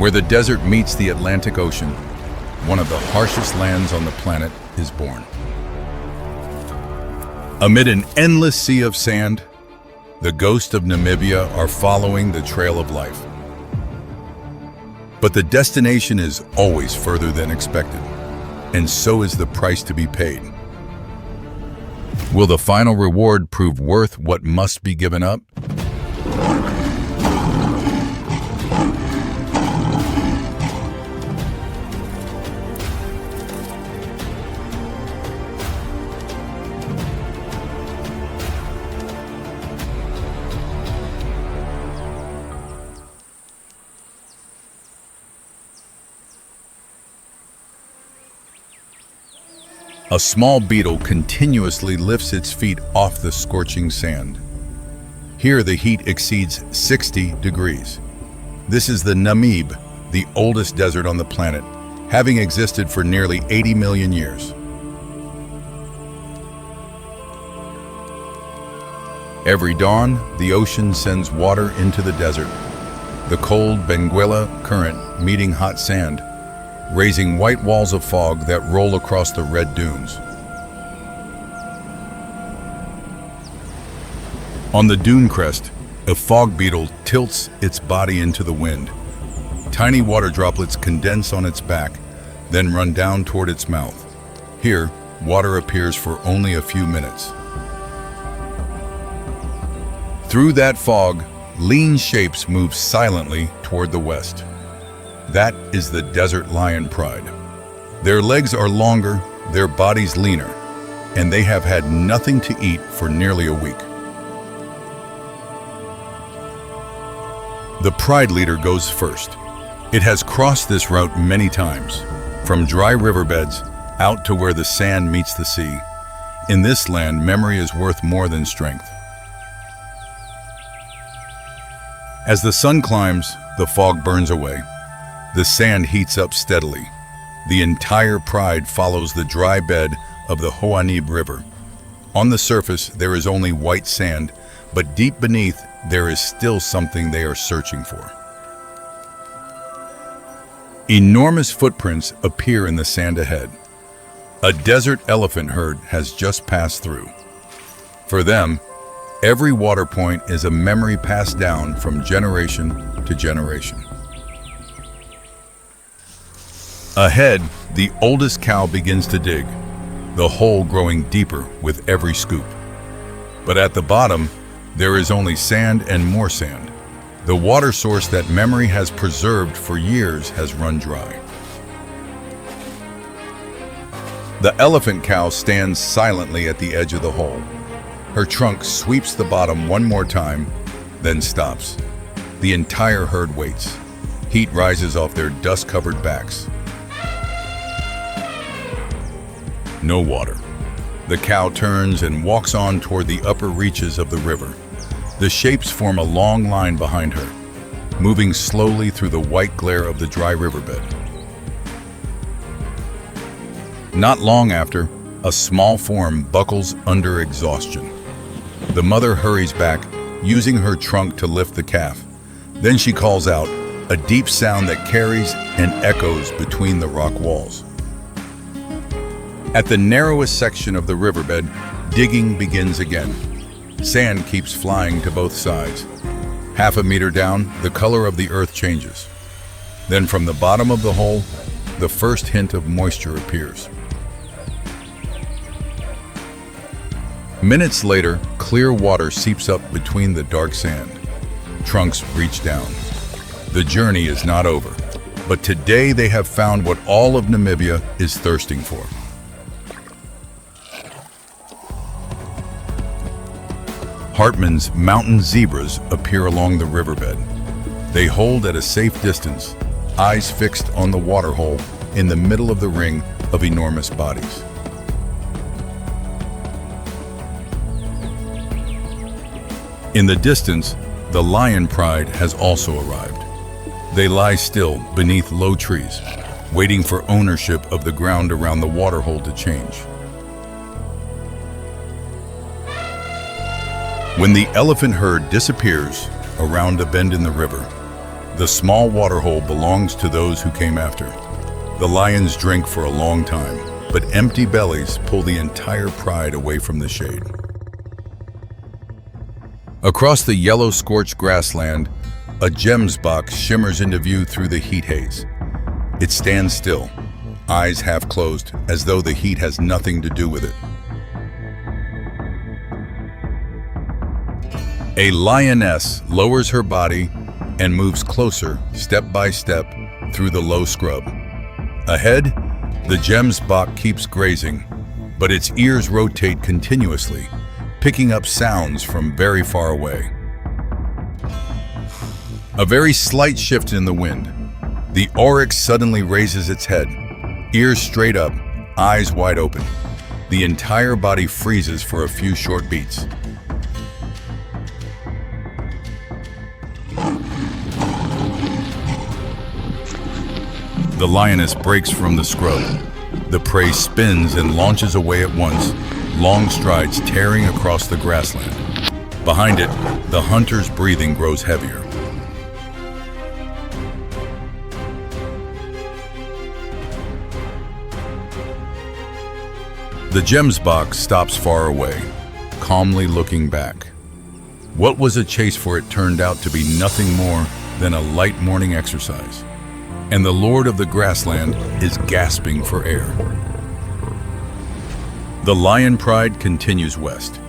Where the desert meets the Atlantic Ocean, one of the harshest lands on the planet is born. Amid an endless sea of sand, the ghosts of Namibia are following the trail of life. But the destination is always further than expected, and so is the price to be paid. Will the final reward prove worth what must be given up? A small beetle continuously lifts its feet off the scorching sand. Here the heat exceeds 60 degrees. This is the Namib, the oldest desert on the planet, having existed for nearly 80 million years. Every dawn, the ocean sends water into the desert, the cold Benguela current meeting hot sand, raising white walls of fog that roll across the red dunes. On the dune crest, a fog beetle tilts its body into the wind. Tiny water droplets condense on its back, then run down toward its mouth. Here, water appears for only a few minutes. Through that fog, lean shapes move silently toward the west. That is the desert lion pride. Their legs are longer, their bodies leaner, and they have had nothing to eat for nearly a week. The pride leader goes first. It has crossed this route many times, from dry riverbeds out to where the sand meets the sea. In this land, memory is worth more than strength. As the sun climbs, the fog burns away. The sand heats up steadily. The entire pride follows the dry bed of the Hoanib River. On the surface, there is only white sand, but deep beneath, there is still something they are searching for. Enormous footprints appear in the sand ahead. A desert elephant herd has just passed through. For them, every water point is a memory passed down from generation to generation. Ahead, the oldest cow begins to dig, the hole growing deeper with every scoop. But at the bottom, there is only sand and more sand. The water source that memory has preserved for years has run dry. The elephant cow stands silently at the edge of the hole. Her trunk sweeps the bottom one more time, then stops. The entire herd waits. Heat rises off their dust-covered backs. No water. The cow turns and walks on toward the upper reaches of the river. The shapes form a long line behind her, moving slowly through the white glare of the dry riverbed. Not long after, a small form buckles under exhaustion. The mother hurries back, using her trunk to lift the calf. Then she calls out, a deep sound that carries and echoes between the rock walls. At the narrowest section of the riverbed, digging begins again. Sand keeps flying to both sides. Half a meter down, the color of the earth changes. Then from the bottom of the hole, the first hint of moisture appears. Minutes later, clear water seeps up between the dark sand. Trunks reach down. The journey is not over, but today they have found what all of Namibia is thirsting for. Hartmann's mountain zebras appear along the riverbed. They hold at a safe distance, eyes fixed on the waterhole in the middle of the ring of enormous bodies. In the distance, the lion pride has also arrived. They lie still beneath low trees, waiting for ownership of the ground around the waterhole to change. When the elephant herd disappears around a bend in the river, The small waterhole belongs to those who came after. The lions drink for a long time, but empty bellies pull the entire pride away from the shade. Across the yellow scorched grassland, a gemsbok shimmers into view through the heat haze. It stands still, eyes half closed, as though the heat has nothing to do with it. A lioness lowers her body and moves closer, step by step, through the low scrub. Ahead, the gemsbok keeps grazing, but its ears rotate continuously, picking up sounds from very far away. A very slight shift in the wind. The oryx suddenly raises its head, ears straight up, eyes wide open. The entire body freezes for a few short beats. The lioness breaks from the scrub. The prey spins and launches away at once, long strides tearing across the grassland. Behind it, the hunter's breathing grows heavier. The gemsbok stops far away, calmly looking back. What was a chase for it turned out to be nothing more than a light morning exercise. And the lord of the grassland is gasping for air. The lion pride continues west.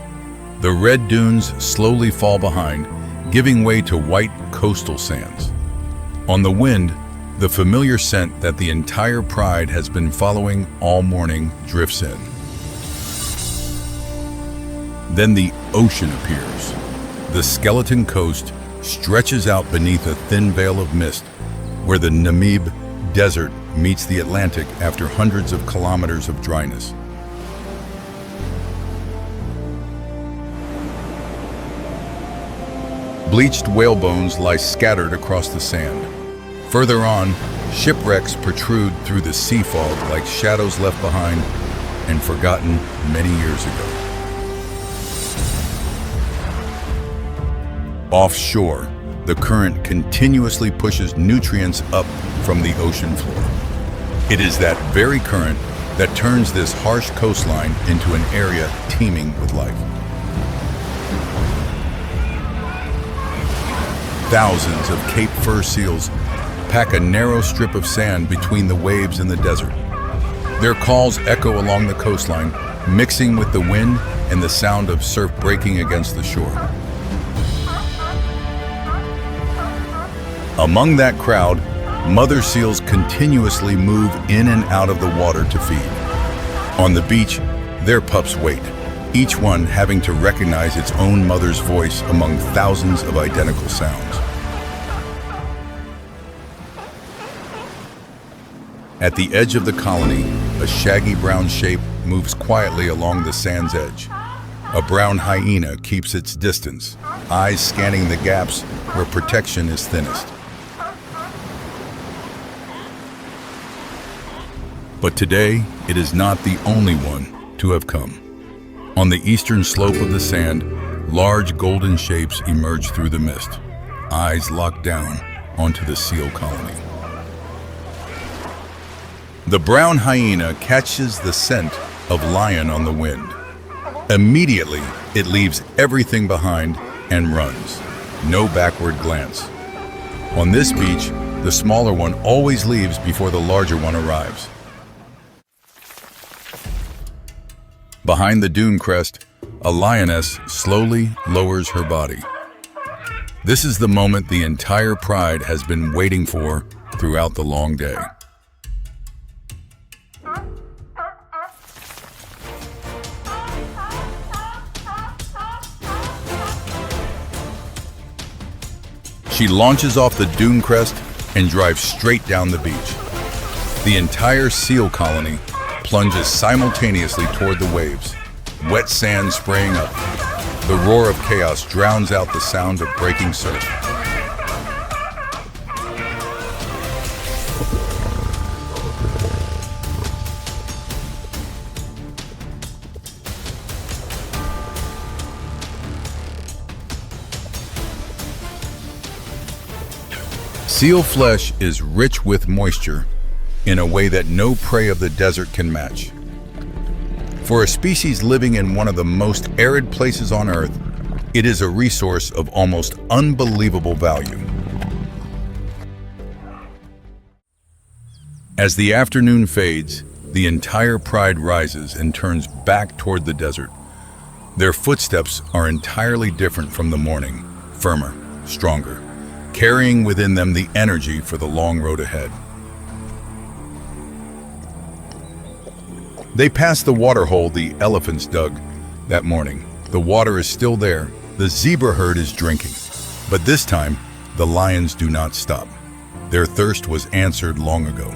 The red dunes slowly fall behind, giving way to white coastal sands. On the wind, the familiar scent that the entire pride has been following all morning drifts in. Then the ocean appears. The skeleton coast stretches out beneath a thin veil of mist, where the Namib desert meets the Atlantic after hundreds of kilometers of dryness. Bleached whale bones lie scattered across the sand. Further on, shipwrecks protrude through the sea fog like shadows left behind and forgotten many years ago. Offshore, the current continuously pushes nutrients up from the ocean floor. It is that very current that turns this harsh coastline into an area teeming with life. Thousands of Cape fur seals pack a narrow strip of sand between the waves and the desert. Their calls echo along the coastline, mixing with the wind and the sound of surf breaking against the shore. Among that crowd, mother seals continuously move in and out of the water to feed. On the beach, their pups wait, each one having to recognize its own mother's voice among thousands of identical sounds. At the edge of the colony, a shaggy brown shape moves quietly along the sand's edge. A brown hyena keeps its distance, eyes scanning the gaps where protection is thinnest. But today, it is not the only one to have come. On the eastern slope of the sand, large golden shapes emerge through the mist, eyes locked down onto the seal colony. The brown hyena catches the scent of lion on the wind. Immediately, it leaves everything behind and runs, no backward glance. On this beach, the smaller one always leaves before the larger one arrives. Behind the dune crest, a lioness slowly lowers her body. This is the moment the entire pride has been waiting for throughout the long day. She launches off the dune crest and drives straight down the beach. The entire seal colony plunges simultaneously toward the waves, wet sand spraying up. The roar of chaos drowns out the sound of breaking surf. Seal flesh is rich with moisture in a way that no prey of the desert can match. For a species living in one of the most arid places on Earth, it is a resource of almost unbelievable value. As the afternoon fades, the entire pride rises and turns back toward the desert. Their footsteps are entirely different from the morning, firmer, stronger, carrying within them the energy for the long road ahead. They pass the water hole the elephants dug that morning. The water is still there. The zebra herd is drinking. But this time, the lions do not stop. Their thirst was answered long ago.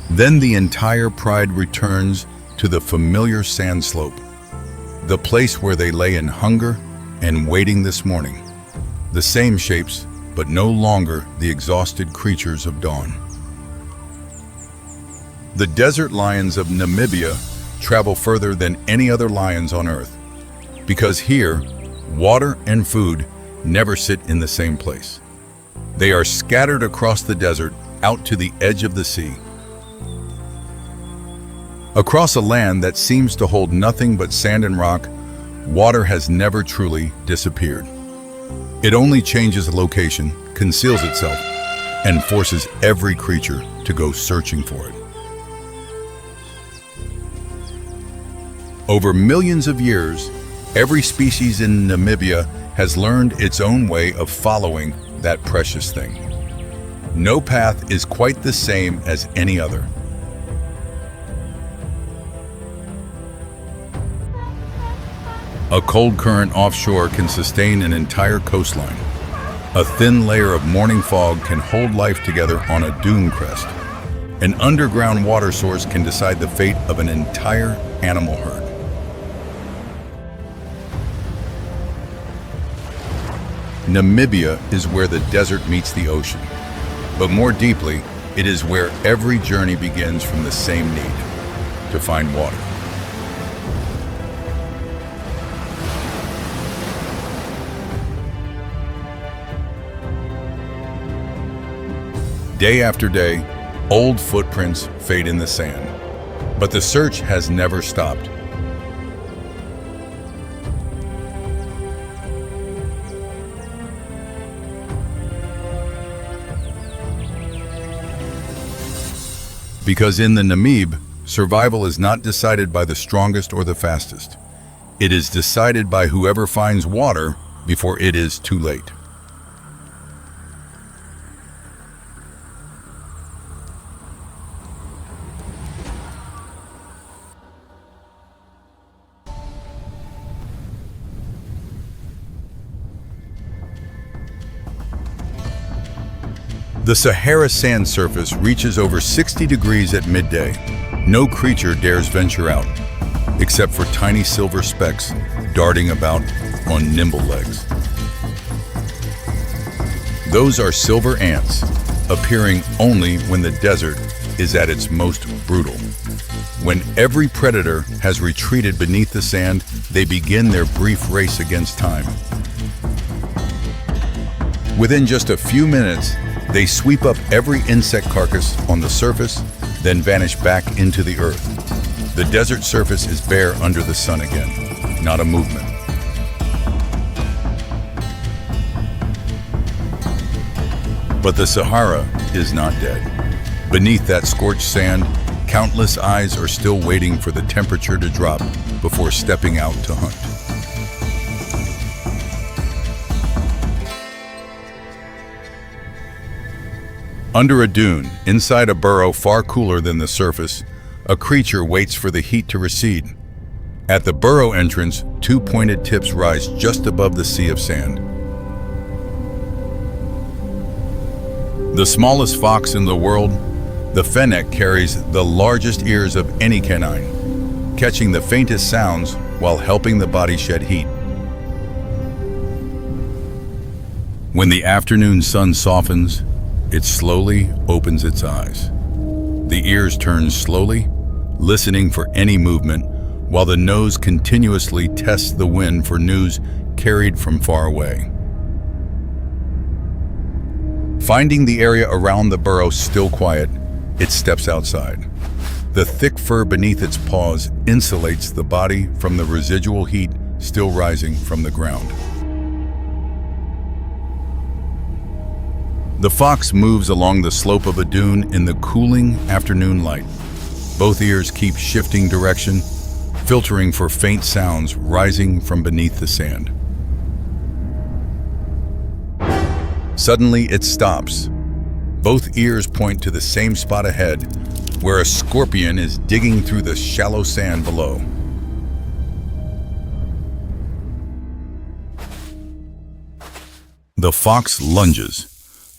Then the entire pride returns to the familiar sand slope, the place where they lay in hunger and waiting this morning. The same shapes, but no longer the exhausted creatures of dawn. The desert lions of Namibia travel further than any other lions on Earth, because here, water and food never sit in the same place. They are scattered across the desert out to the edge of the sea. Across a land that seems to hold nothing but sand and rock, water has never truly disappeared. It only changes location, conceals itself, and forces every creature to go searching for it. Over millions of years, every species in Namibia has learned its own way of following that precious thing. No path is quite the same as any other. A cold current offshore can sustain an entire coastline. A thin layer of morning fog can hold life together on a dune crest. An underground water source can decide the fate of an entire animal herd. Namibia is where the desert meets the ocean. But more deeply, it is where every journey begins from the same need, to find water. Day after day, old footprints fade in the sand, but the search has never stopped. Because in the Namib, survival is not decided by the strongest or the fastest. It is decided by whoever finds water before it is too late. The Sahara sand surface reaches over 60 degrees at midday. No creature dares venture out, except for tiny silver specks darting about on nimble legs. Those are silver ants, appearing only when the desert is at its most brutal. When every predator has retreated beneath the sand, they begin their brief race against time. Within just a few minutes, they sweep up every insect carcass on the surface, then vanish back into the earth. The desert surface is bare under the sun again, not a movement. But the Sahara is not dead. Beneath that scorched sand, countless eyes are still waiting for the temperature to drop before stepping out to hunt. Under a dune, inside a burrow far cooler than the surface, a creature waits for the heat to recede. At the burrow entrance, two pointed tips rise just above the sea of sand. The smallest fox in the world, the fennec carries the largest ears of any canine, catching the faintest sounds while helping the body shed heat. When the afternoon sun softens, it slowly opens its eyes. The ears turn slowly, listening for any movement, while the nose continuously tests the wind for news carried from far away. Finding the area around the burrow still quiet, it steps outside. The thick fur beneath its paws insulates the body from the residual heat still rising from the ground. The fox moves along the slope of a dune in the cooling afternoon light. Both ears keep shifting direction, filtering for faint sounds rising from beneath the sand. Suddenly, it stops. Both ears point to the same spot ahead, where a scorpion is digging through the shallow sand below. The fox lunges,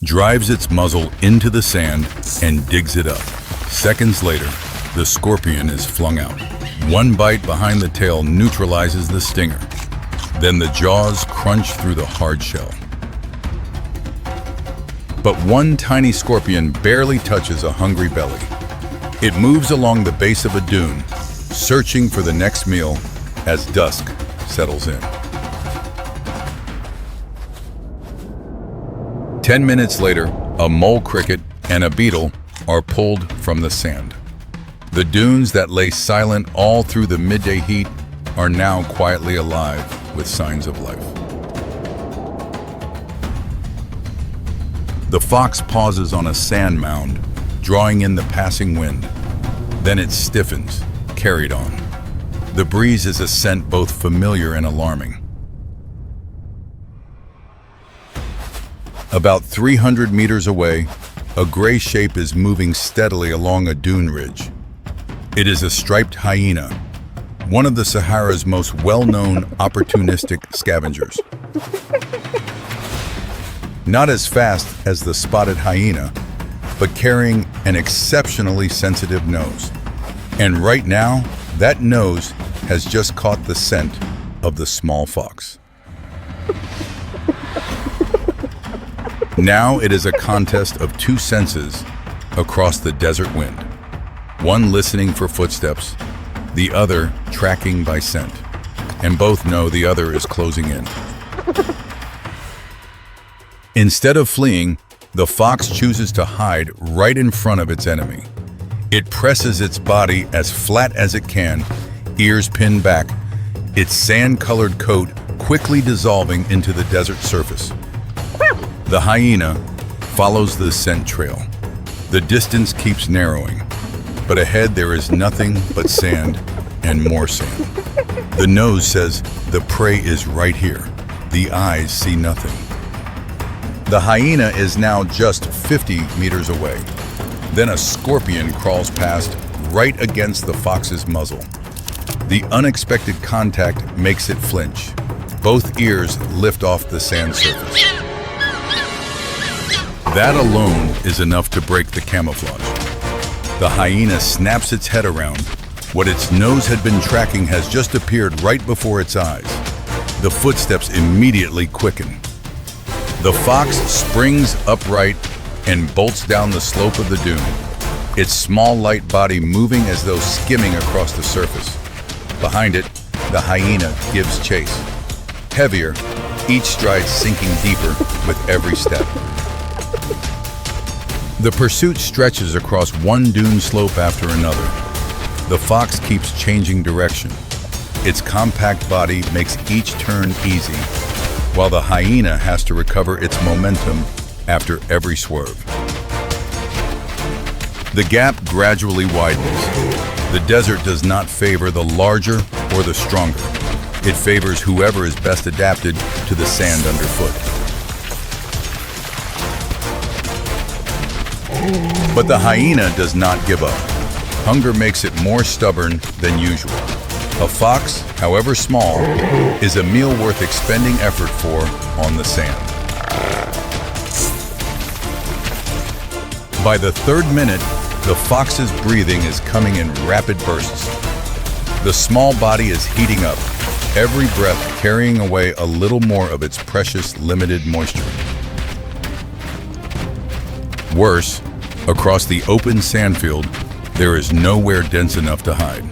drives its muzzle into the sand, and digs it up. Seconds later, the scorpion is flung out. One bite behind the tail neutralizes the stinger. Then the jaws crunch through the hard shell. But one tiny scorpion barely touches a hungry belly. It moves along the base of a dune, searching for the next meal as dusk settles in. 10 minutes later, a mole cricket and a beetle are pulled from the sand. The dunes that lay silent all through the midday heat are now quietly alive with signs of life. The fox pauses on a sand mound, drawing in the passing wind. Then it stiffens, carried on. The breeze is a scent both familiar and alarming. About 300 meters away, a gray shape is moving steadily along a dune ridge. It is a striped hyena, one of the Sahara's most well-known opportunistic scavengers. Not as fast as the spotted hyena, but carrying an exceptionally sensitive nose. And right now, that nose has just caught the scent of the small fox. Now it is a contest of two senses across the desert wind. One listening for footsteps, the other tracking by scent. And both know the other is closing in. Instead of fleeing, the fox chooses to hide right in front of its enemy. It presses its body as flat as it can, ears pinned back, its sand-colored coat quickly dissolving into the desert surface. The hyena follows the scent trail. The distance keeps narrowing, but ahead there is nothing but sand and more sand. The nose says the prey is right here. The eyes see nothing. The hyena is now just 50 meters away. Then a scorpion crawls past right against the fox's muzzle. The unexpected contact makes it flinch. Both ears lift off the sand surface. That alone is enough to break the camouflage. The hyena snaps its head around. What its nose had been tracking has just appeared right before its eyes. The footsteps immediately quicken. The fox springs upright and bolts down the slope of the dune, its small light body moving as though skimming across the surface. Behind it, the hyena gives chase. Heavier, each stride sinking deeper with every step. The pursuit stretches across one dune slope after another. The fox keeps changing direction. Its compact body makes each turn easy, while the hyena has to recover its momentum after every swerve. The gap gradually widens. The desert does not favor the larger or the stronger. It favors whoever is best adapted to the sand underfoot. But the hyena does not give up. Hunger makes it more stubborn than usual. A fox, however small, is a meal worth expending effort for on the sand. By the third minute, the fox's breathing is coming in rapid bursts. The small body is heating up, every breath carrying away a little more of its precious limited moisture. Worse, across the open sandfield, there is nowhere dense enough to hide.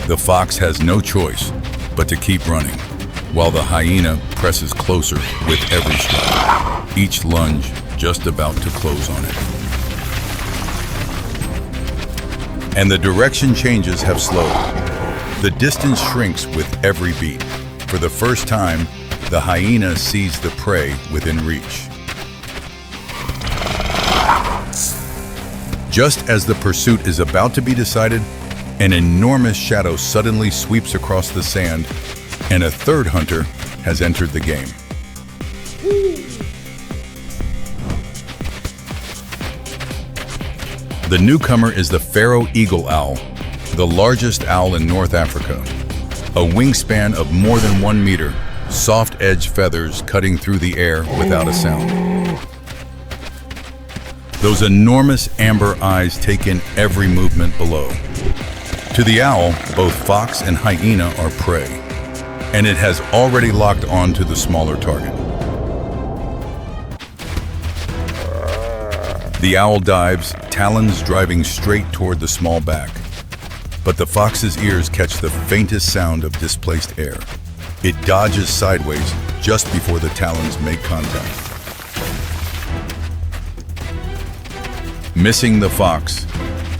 The fox has no choice but to keep running, while the hyena presses closer with every stride. Each lunge just about to close on it. And the direction changes have slowed. The distance shrinks with every beat. For the first time, the hyena sees the prey within reach. Just as the pursuit is about to be decided, an enormous shadow suddenly sweeps across the sand, and a third hunter has entered the game. The newcomer is the Pharaoh eagle owl, the largest owl in North Africa. A wingspan of more than 1 meter, soft-edged feathers cutting through the air without a sound. Those enormous amber eyes take in every movement below. To the owl, both fox and hyena are prey, and it has already locked on to the smaller target. The owl dives, talons driving straight toward the small back. But the fox's ears catch the faintest sound of displaced air. It dodges sideways just before the talons make contact. Missing the fox,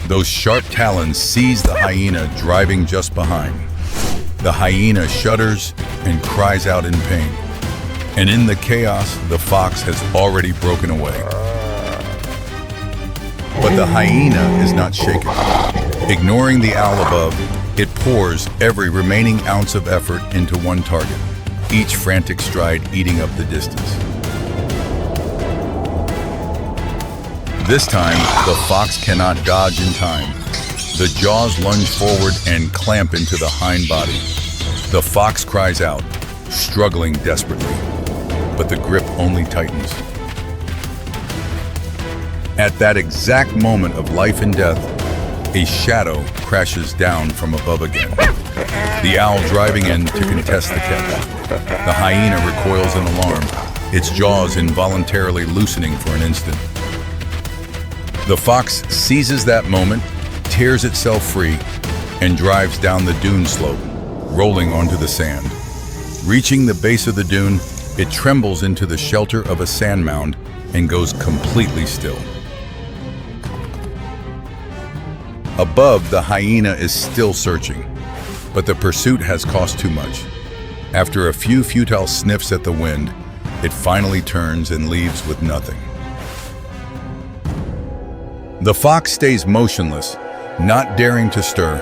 those sharp talons seize the hyena driving just behind. The hyena shudders and cries out in pain. And in the chaos, the fox has already broken away. But the hyena is not shaken. Ignoring the owl above, it pours every remaining ounce of effort into one target, each frantic stride eating up the distance. This time, the fox cannot dodge in time. The jaws lunge forward and clamp into the hind body. The fox cries out, struggling desperately, but the grip only tightens. At that exact moment of life and death, a shadow crashes down from above again. The owl driving in to contest the catch. The hyena recoils in alarm, its jaws involuntarily loosening for an instant. The fox seizes that moment, tears itself free, and drives down the dune slope, rolling onto the sand. Reaching the base of the dune, it trembles into the shelter of a sand mound and goes completely still. Above, the hyena is still searching, but the pursuit has cost too much. After a few futile sniffs at the wind, it finally turns and leaves with nothing. The fox stays motionless, not daring to stir,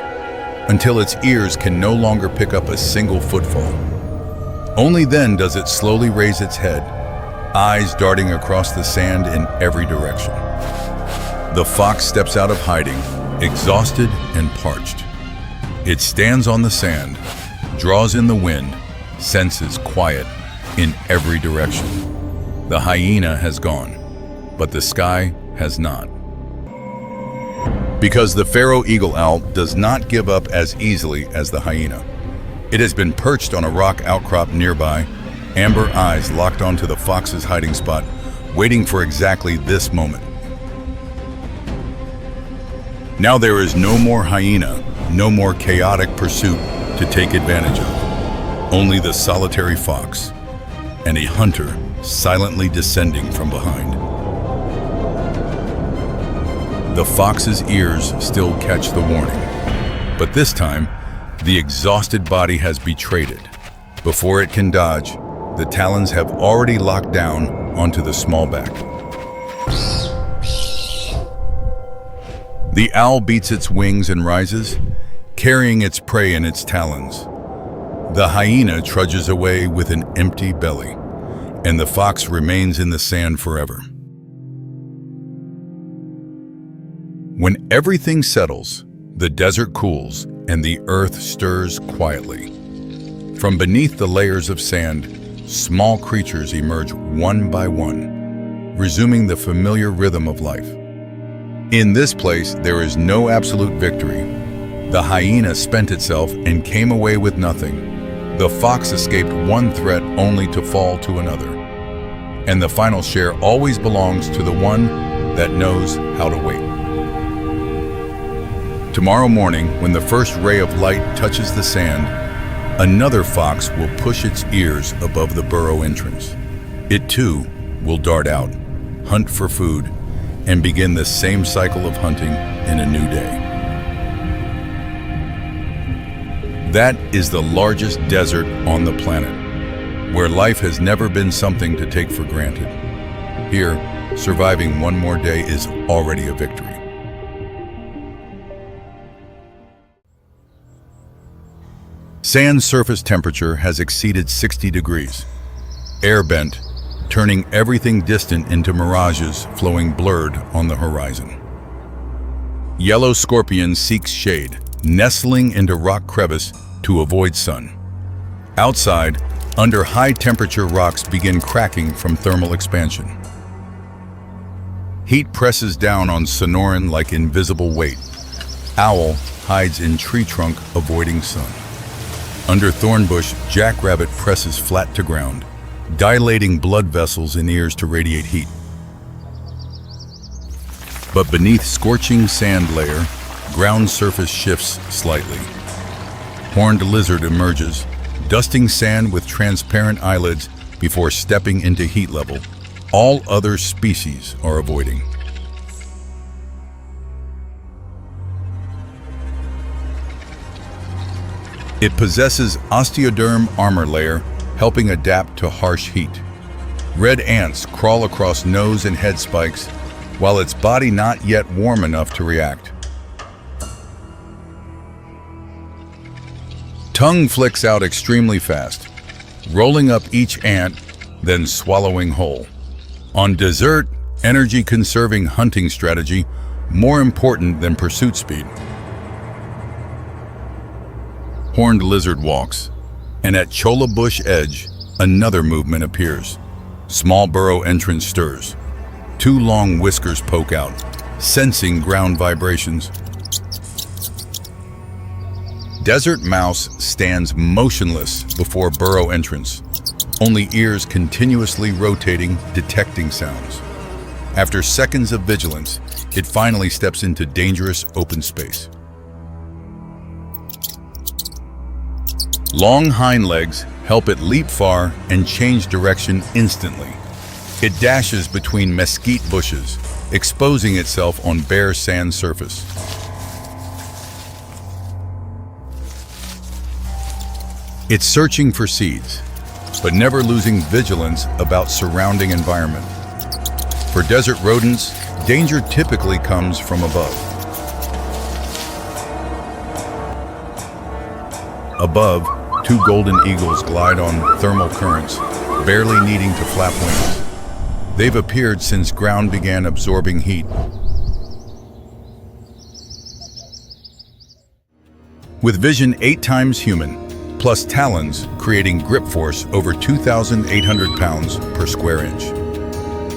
until its ears can no longer pick up a single footfall. Only then does it slowly raise its head, eyes darting across the sand in every direction. The fox steps out of hiding, exhausted and parched. It stands on the sand, draws in the wind, senses quiet in every direction. The hyena has gone, but the sky has not. Because the Pharaoh eagle owl does not give up as easily as the hyena. It has been perched on a rock outcrop nearby, amber eyes locked onto the fox's hiding spot, waiting for exactly this moment. Now there is no more hyena, no more chaotic pursuit to take advantage of. Only the solitary fox, and a hunter silently descending from behind. The fox's ears still catch the warning, but this time, the exhausted body has betrayed it. Before it can dodge, the talons have already locked down onto the small back. The owl beats its wings and rises, carrying its prey in its talons. The hyena trudges away with an empty belly, and the fox remains in the sand forever. When everything settles, the desert cools and the earth stirs quietly. From beneath the layers of sand, small creatures emerge one by one, resuming the familiar rhythm of life. In this place, there is no absolute victory. The hyena spent itself and came away with nothing. The fox escaped one threat only to fall to another. And the final share always belongs to the one that knows how to wait. Tomorrow morning, when the first ray of light touches the sand, another fox will push its ears above the burrow entrance. It too will dart out, hunt for food, and begin the same cycle of hunting in a new day. That is the largest desert on the planet, where life has never been something to take for granted. Here, surviving one more day is already a victory. Sand surface temperature has exceeded 60 degrees. Air bent, turning everything distant into mirages flowing blurred on the horizon. Yellow scorpion seeks shade, nestling into rock crevice to avoid sun. Outside, under high-temperature rocks begin cracking from thermal expansion. Heat presses down on Sonoran like invisible weight. Owl hides in tree trunk, avoiding sun. Under thornbush, jackrabbit presses flat to ground, dilating blood vessels in ears to radiate heat. But beneath scorching sand layer, ground surface shifts slightly. Horned lizard emerges, dusting sand with transparent eyelids before stepping into heat level. All other species are avoiding. It possesses osteoderm armor layer, helping adapt to harsh heat. Red ants crawl across nose and head spikes, while its body not yet warm enough to react. Tongue flicks out extremely fast, rolling up each ant, then swallowing whole. On dessert, energy-conserving hunting strategy, more important than pursuit speed. Horned lizard walks, and at cholla bush edge, another movement appears. Small burrow entrance stirs. Two long whiskers poke out, sensing ground vibrations. Desert mouse stands motionless before burrow entrance, only ears continuously rotating, detecting sounds. After seconds of vigilance, it finally steps into dangerous open space. Long hind legs help it leap far and change direction instantly. It dashes between mesquite bushes, exposing itself on bare sand surface. It's searching for seeds, but never losing vigilance about surrounding environment. For desert rodents, danger typically comes from above. Above, two golden eagles glide on thermal currents, barely needing to flap wings. They've appeared since ground began absorbing heat. With vision 8 times human, plus talons creating grip force over 2,800 pounds per square inch.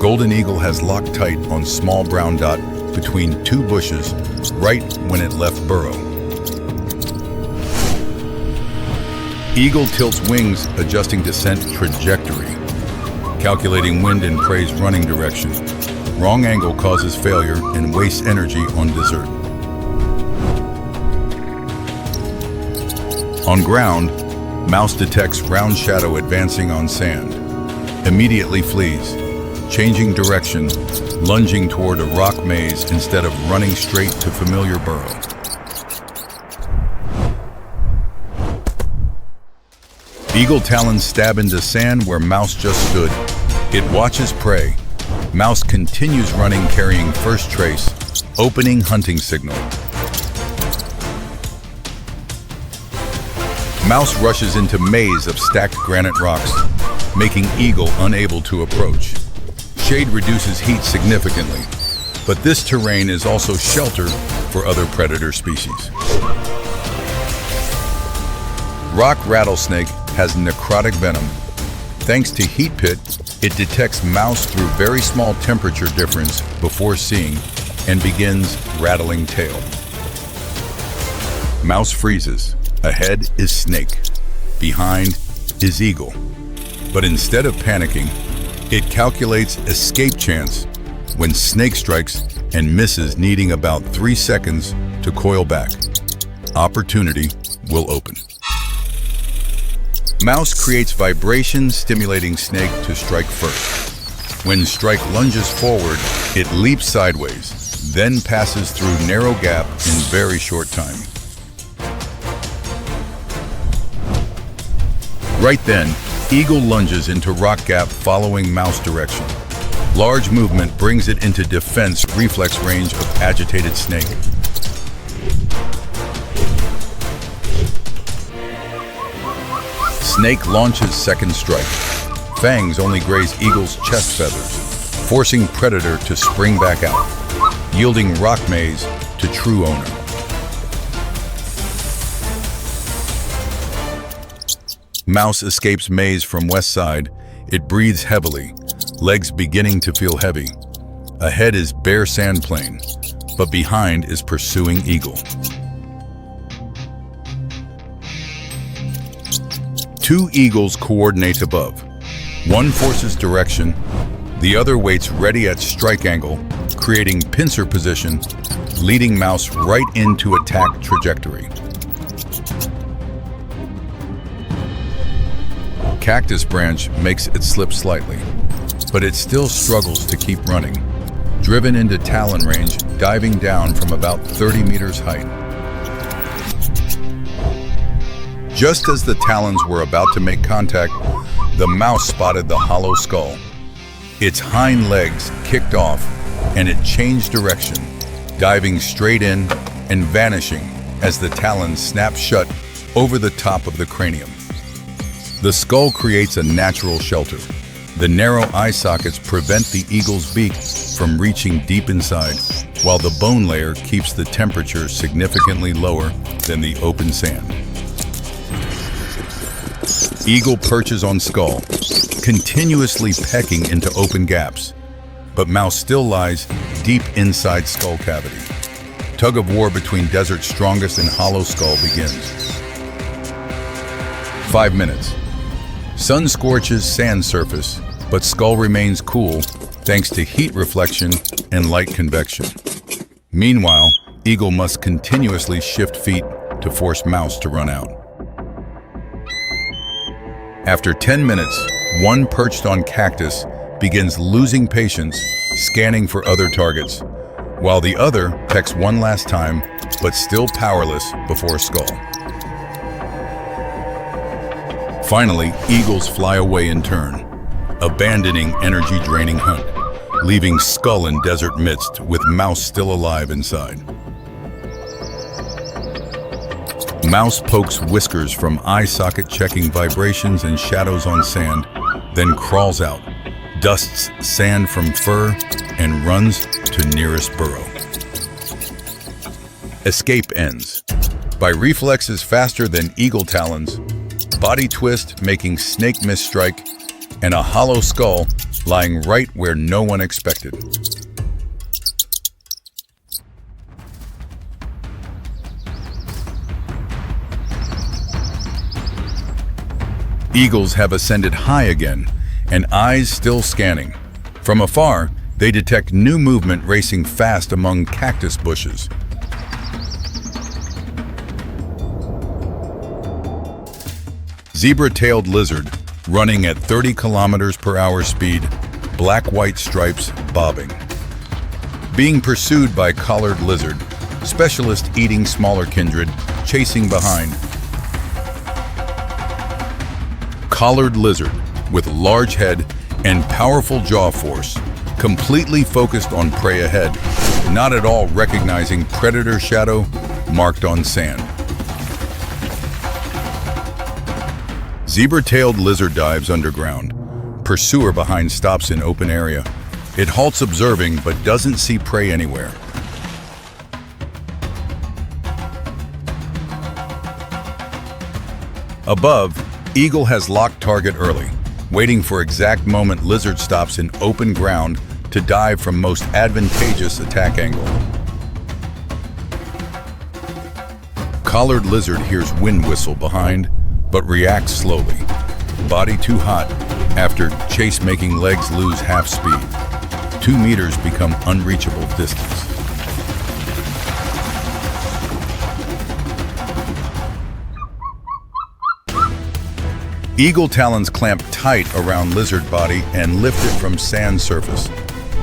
Golden eagle has locked tight on small brown dot between two bushes right when it left burrow. Eagle tilts wings, adjusting descent trajectory, calculating wind and prey's running direction. Wrong angle causes failure and wastes energy on dessert. On ground, mouse detects round shadow advancing on sand, immediately flees, changing direction, lunging toward a rock maze instead of running straight to familiar burrow. Eagle talons stab into sand where mouse just stood. It watches prey. Mouse continues running, carrying first trace, opening hunting signal. Mouse rushes into maze of stacked granite rocks, making eagle unable to approach. Shade reduces heat significantly, but this terrain is also shelter for other predator species. Rock rattlesnake has necrotic venom. Thanks to heat pit, it detects mouse through very small temperature difference before seeing and begins rattling tail. Mouse freezes. Ahead is snake. Behind is eagle. But instead of panicking, it calculates escape chance when snake strikes and misses, needing about 3 seconds to coil back. Opportunity will open. Mouse creates vibration, stimulating snake to strike first. When strike lunges forward, it leaps sideways, then passes through narrow gap in very short time. Right then, eagle lunges into rock gap following mouse direction. Large movement brings it into defense reflex range of agitated snake. Snake launches second strike. Fangs only graze eagle's chest feathers, forcing predator to spring back out, yielding rock maze to true owner. Mouse escapes maze from west side. It breathes heavily, legs beginning to feel heavy. Ahead is bare sand plain, but behind is pursuing eagle. Two eagles coordinate above. One forces direction, the other waits ready at strike angle, creating pincer position, leading mouse right into attack trajectory. Cactus branch makes it slip slightly, but it still struggles to keep running, driven into talon range, diving down from about 30 meters height. Just as the talons were about to make contact, the mouse spotted the hollow skull. Its hind legs kicked off, and it changed direction, diving straight in and vanishing as the talons snapped shut over the top of the cranium. The skull creates a natural shelter. The narrow eye sockets prevent the eagle's beak from reaching deep inside, while the bone layer keeps the temperature significantly lower than the open sand. Eagle perches on skull, continuously pecking into open gaps, but mouse still lies deep inside skull cavity. Tug of war between desert's strongest and hollow skull begins. 5 minutes. Sun scorches sand surface, but skull remains cool thanks to heat reflection and light convection. Meanwhile, eagle must continuously shift feet to force mouse to run out. After 10 minutes, one perched on cactus begins losing patience, scanning for other targets, while the other pecks one last time, but still powerless before skull. Finally, eagles fly away in turn, abandoning energy-draining hunt, leaving skull in desert midst with mouse still alive inside. Mouse pokes whiskers from eye socket checking vibrations and shadows on sand, then crawls out, dusts sand from fur, and runs to nearest burrow. Escape ends. By reflexes faster than eagle talons, body twist making snake miss strike, and a hollow skull lying right where no one expected. Eagles have ascended high again, and eyes still scanning. From afar, they detect new movement racing fast among cactus bushes. Zebra-tailed lizard, running at 30 kilometers per hour speed, black-white stripes bobbing. Being pursued by collared lizard, specialist eating smaller kindred, chasing behind. Collared lizard, with large head and powerful jaw force, completely focused on prey ahead, not at all recognizing predator shadow marked on sand. Zebra-tailed lizard dives underground. Pursuer behind stops in open area. It halts observing but doesn't see prey anywhere. Above, eagle has locked target early, waiting for exact moment lizard stops in open ground to dive from most advantageous attack angle. Collared lizard hears wind whistle behind, but reacts slowly. Body too hot, after chase making legs lose half speed. 2 meters become unreachable distance. Eagle talons clamp tight around lizard body and lift it from sand surface.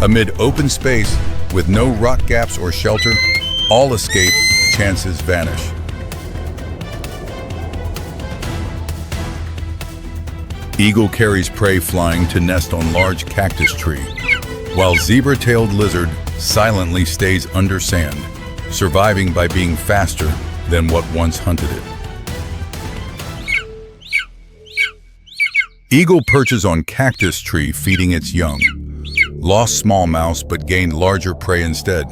Amid open space, with no rock gaps or shelter, all escape chances vanish. Eagle carries prey flying to nest on large cactus tree, while zebra-tailed lizard silently stays under sand, surviving by being faster than what once hunted it. Eagle perches on cactus tree feeding its young. Lost small mouse but gained larger prey instead.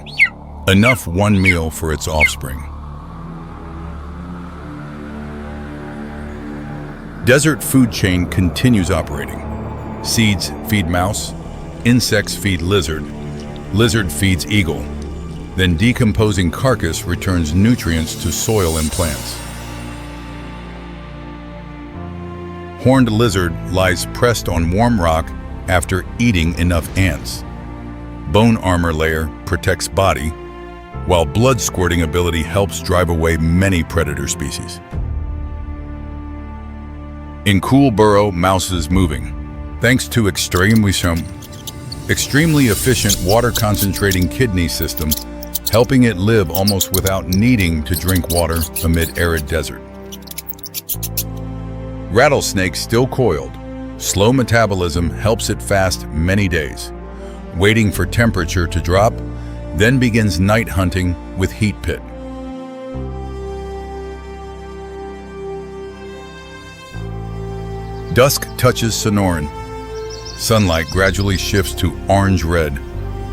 Enough one meal for its offspring. Desert food chain continues operating. Seeds feed mouse, insects feed lizard, lizard feeds eagle. Then decomposing carcass returns nutrients to soil and plants. Horned lizard lies pressed on warm rock after eating enough ants. Bone armor layer protects body, while blood squirting ability helps drive away many predator species. In cool burrow, mouse is moving, thanks to extremely efficient water concentrating kidney system, helping it live almost without needing to drink water amid arid desert. Rattlesnake still coiled. Slow metabolism helps it fast many days, waiting for temperature to drop, then begins night hunting with heat pit. Dusk touches Sonoran. Sunlight gradually shifts to orange-red,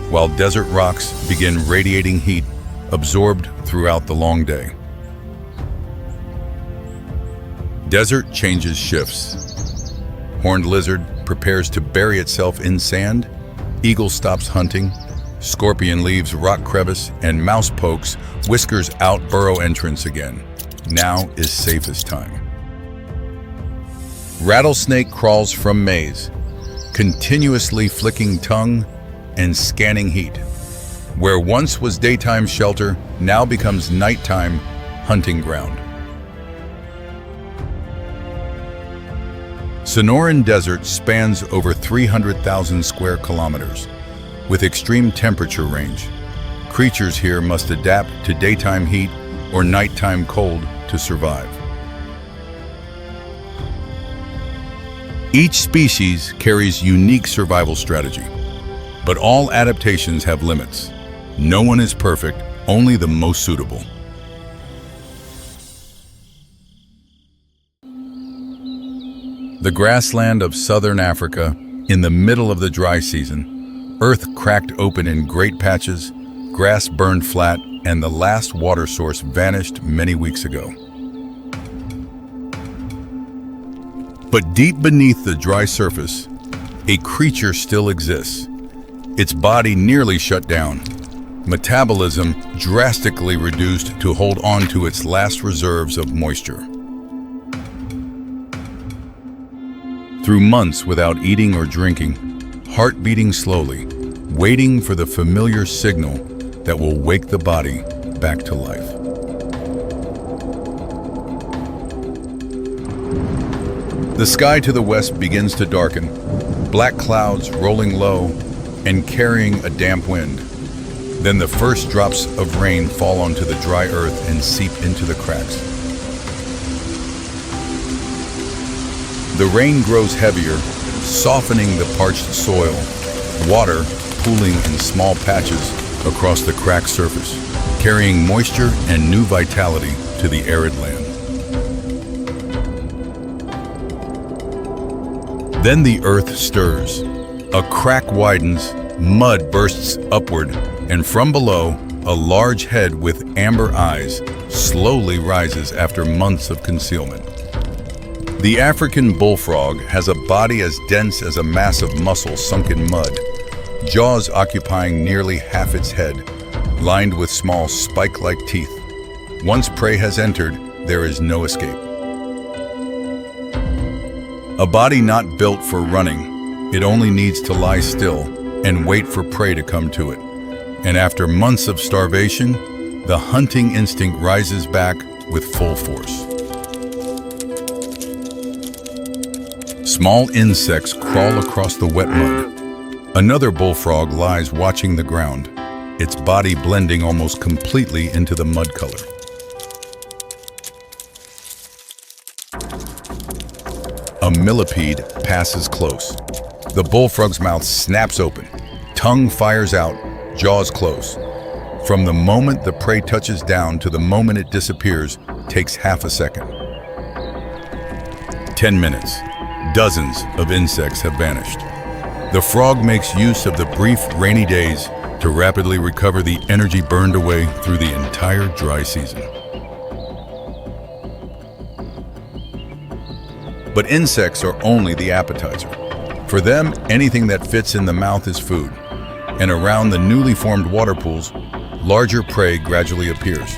while desert rocks begin radiating heat, absorbed throughout the long day. Desert changes shifts. Horned lizard prepares to bury itself in sand. Eagle stops hunting. Scorpion leaves rock crevice, and mouse pokes whiskers out burrow entrance again. Now is safest time. Rattlesnake crawls from maze, continuously flicking tongue and scanning heat. Where once was daytime shelter, now becomes nighttime hunting ground. Sonoran Desert spans over 300,000 square kilometers. With extreme temperature range, creatures here must adapt to daytime heat or nighttime cold to survive. Each species carries unique survival strategy, but all adaptations have limits. No one is perfect, only the most suitable. The grassland of southern Africa, in the middle of the dry season, earth cracked open in great patches, grass burned flat, and the last water source vanished many weeks ago. But deep beneath the dry surface, a creature still exists. Its body nearly shut down, metabolism drastically reduced to hold on to its last reserves of moisture. Through months without eating or drinking, heart beating slowly, waiting for the familiar signal that will wake the body back to life. The sky to the west begins to darken, black clouds rolling low and carrying a damp wind. Then the first drops of rain fall onto the dry earth and seep into the cracks. The rain grows heavier, softening the parched soil, water pooling in small patches across the cracked surface, carrying moisture and new vitality to the arid land. Then the earth stirs. A crack widens, mud bursts upward, and from below, a large head with amber eyes slowly rises after months of concealment. The African bullfrog has a body as dense as a mass of muscle sunk in mud, jaws occupying nearly half its head, lined with small spike-like teeth. Once prey has entered, there is no escape. A body not built for running, it only needs to lie still and wait for prey to come to it. And after months of starvation, the hunting instinct rises back with full force. Small insects crawl across the wet mud. Another bullfrog lies watching the ground, its body blending almost completely into the mud color. A millipede passes close. The bullfrog's mouth snaps open, tongue fires out, jaws close. From the moment the prey touches down to the moment it disappears takes half a second. 10 minutes. Dozens of insects have vanished. The frog makes use of the brief rainy days to rapidly recover the energy burned away through the entire dry season. But insects are only the appetizer. For them, anything that fits in the mouth is food. And around the newly formed water pools, larger prey gradually appears.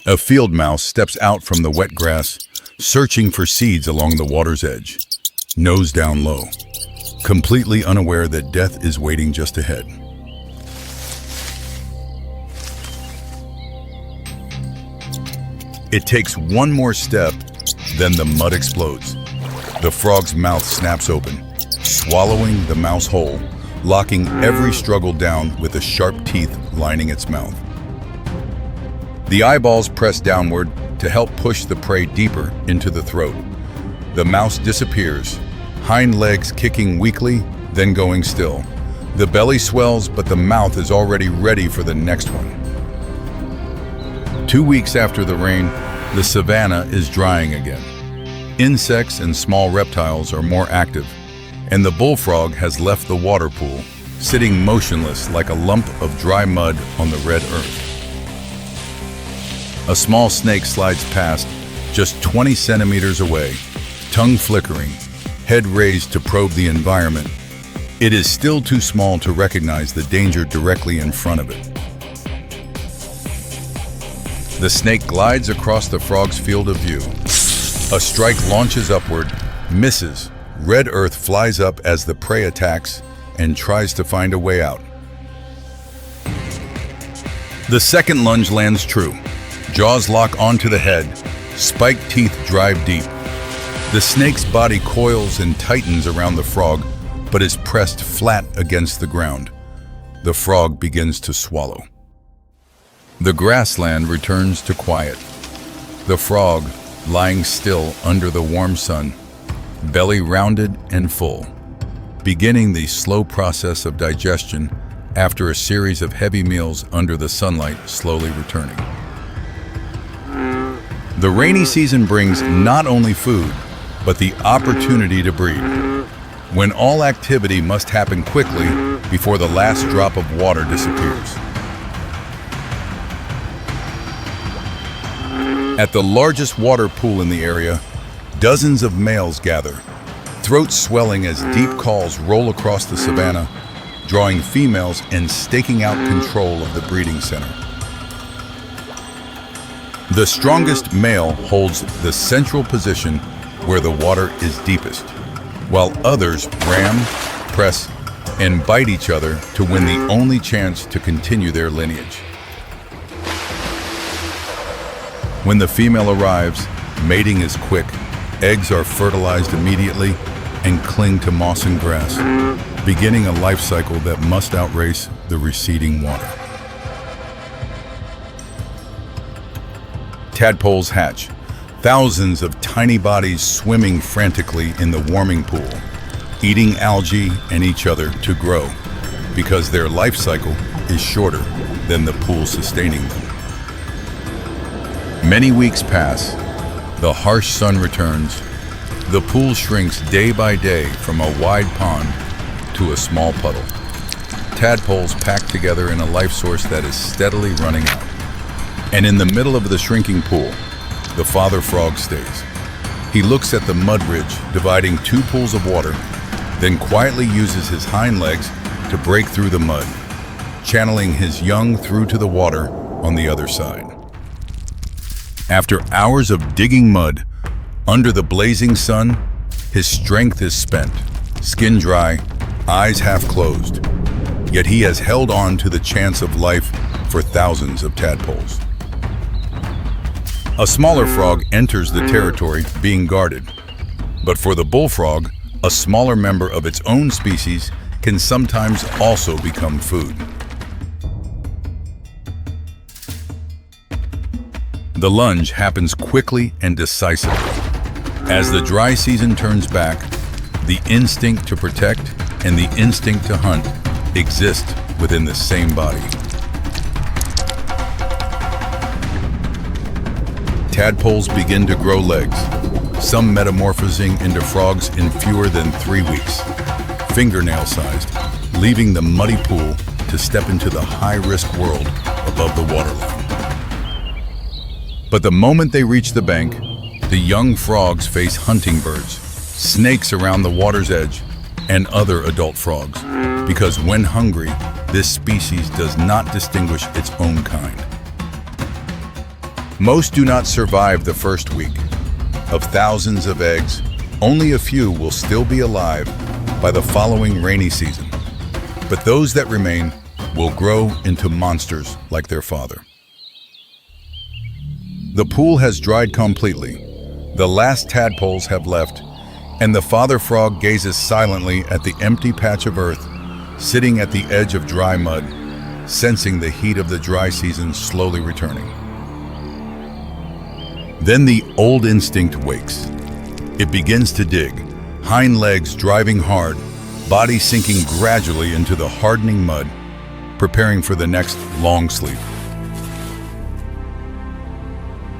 A field mouse steps out from the wet grass, searching for seeds along the water's edge, nose down low, completely unaware that death is waiting just ahead. It takes one more step, then the mud explodes. The frog's mouth snaps open, swallowing the mouse whole, locking every struggle down with the sharp teeth lining its mouth. The eyeballs press downward to help push the prey deeper into the throat. The mouse disappears, hind legs kicking weakly, then going still. The belly swells, but the mouth is already ready for the next one. 2 weeks after the rain, the savanna is drying again. Insects and small reptiles are more active, and the bullfrog has left the water pool, sitting motionless like a lump of dry mud on the red earth. A small snake slides past, just 20 centimeters away, tongue flickering, head raised to probe the environment. It is still too small to recognize the danger directly in front of it. The snake glides across the frog's field of view. A strike launches upward, misses. Red earth flies up as the prey attacks and tries to find a way out. The second lunge lands true. Jaws lock onto the head, spiked teeth drive deep. The snake's body coils and tightens around the frog, but is pressed flat against the ground. The frog begins to swallow. The grassland returns to quiet. The frog, lying still under the warm sun, belly rounded and full, beginning the slow process of digestion after a series of heavy meals under the sunlight slowly returning. The rainy season brings not only food, but the opportunity to breed, when all activity must happen quickly before the last drop of water disappears. At the largest water pool in the area, dozens of males gather, throats swelling as deep calls roll across the savanna, drawing females and staking out control of the breeding center. The strongest male holds the central position where the water is deepest, while others ram, press, and bite each other to win the only chance to continue their lineage. When the female arrives, mating is quick. Eggs are fertilized immediately and cling to moss and grass, beginning a life cycle that must outrace the receding water. Tadpoles hatch, thousands of tiny bodies swimming frantically in the warming pool, eating algae and each other to grow, because their life cycle is shorter than the pool sustaining them. Many weeks pass, the harsh sun returns, the pool shrinks day by day from a wide pond to a small puddle. Tadpoles packed together in a life source that is steadily running out. And in the middle of the shrinking pool, the father frog stays. He looks at the mud ridge dividing two pools of water, then quietly uses his hind legs to break through the mud, channeling his young through to the water on the other side. After hours of digging mud, under the blazing sun, his strength is spent, skin dry, eyes half closed. Yet he has held on to the chance of life for thousands of tadpoles. A smaller frog enters the territory being guarded. But for the bullfrog, a smaller member of its own species can sometimes also become food. The lunge happens quickly and decisively. As the dry season turns back, the instinct to protect and the instinct to hunt exist within the same body. Tadpoles begin to grow legs, some metamorphosing into frogs in fewer than 3 weeks, fingernail-sized, leaving the muddy pool to step into the high-risk world above the waterline. But the moment they reach the bank, the young frogs face hunting birds, snakes around the water's edge, and other adult frogs, because when hungry, this species does not distinguish its own kind. Most do not survive the first week. Of thousands of eggs, only a few will still be alive by the following rainy season. But those that remain will grow into monsters like their father. The pool has dried completely. The last tadpoles have left, and the father frog gazes silently at the empty patch of earth, sitting at the edge of dry mud, sensing the heat of the dry season slowly returning. Then the old instinct wakes. It begins to dig, hind legs driving hard, body sinking gradually into the hardening mud, preparing for the next long sleep.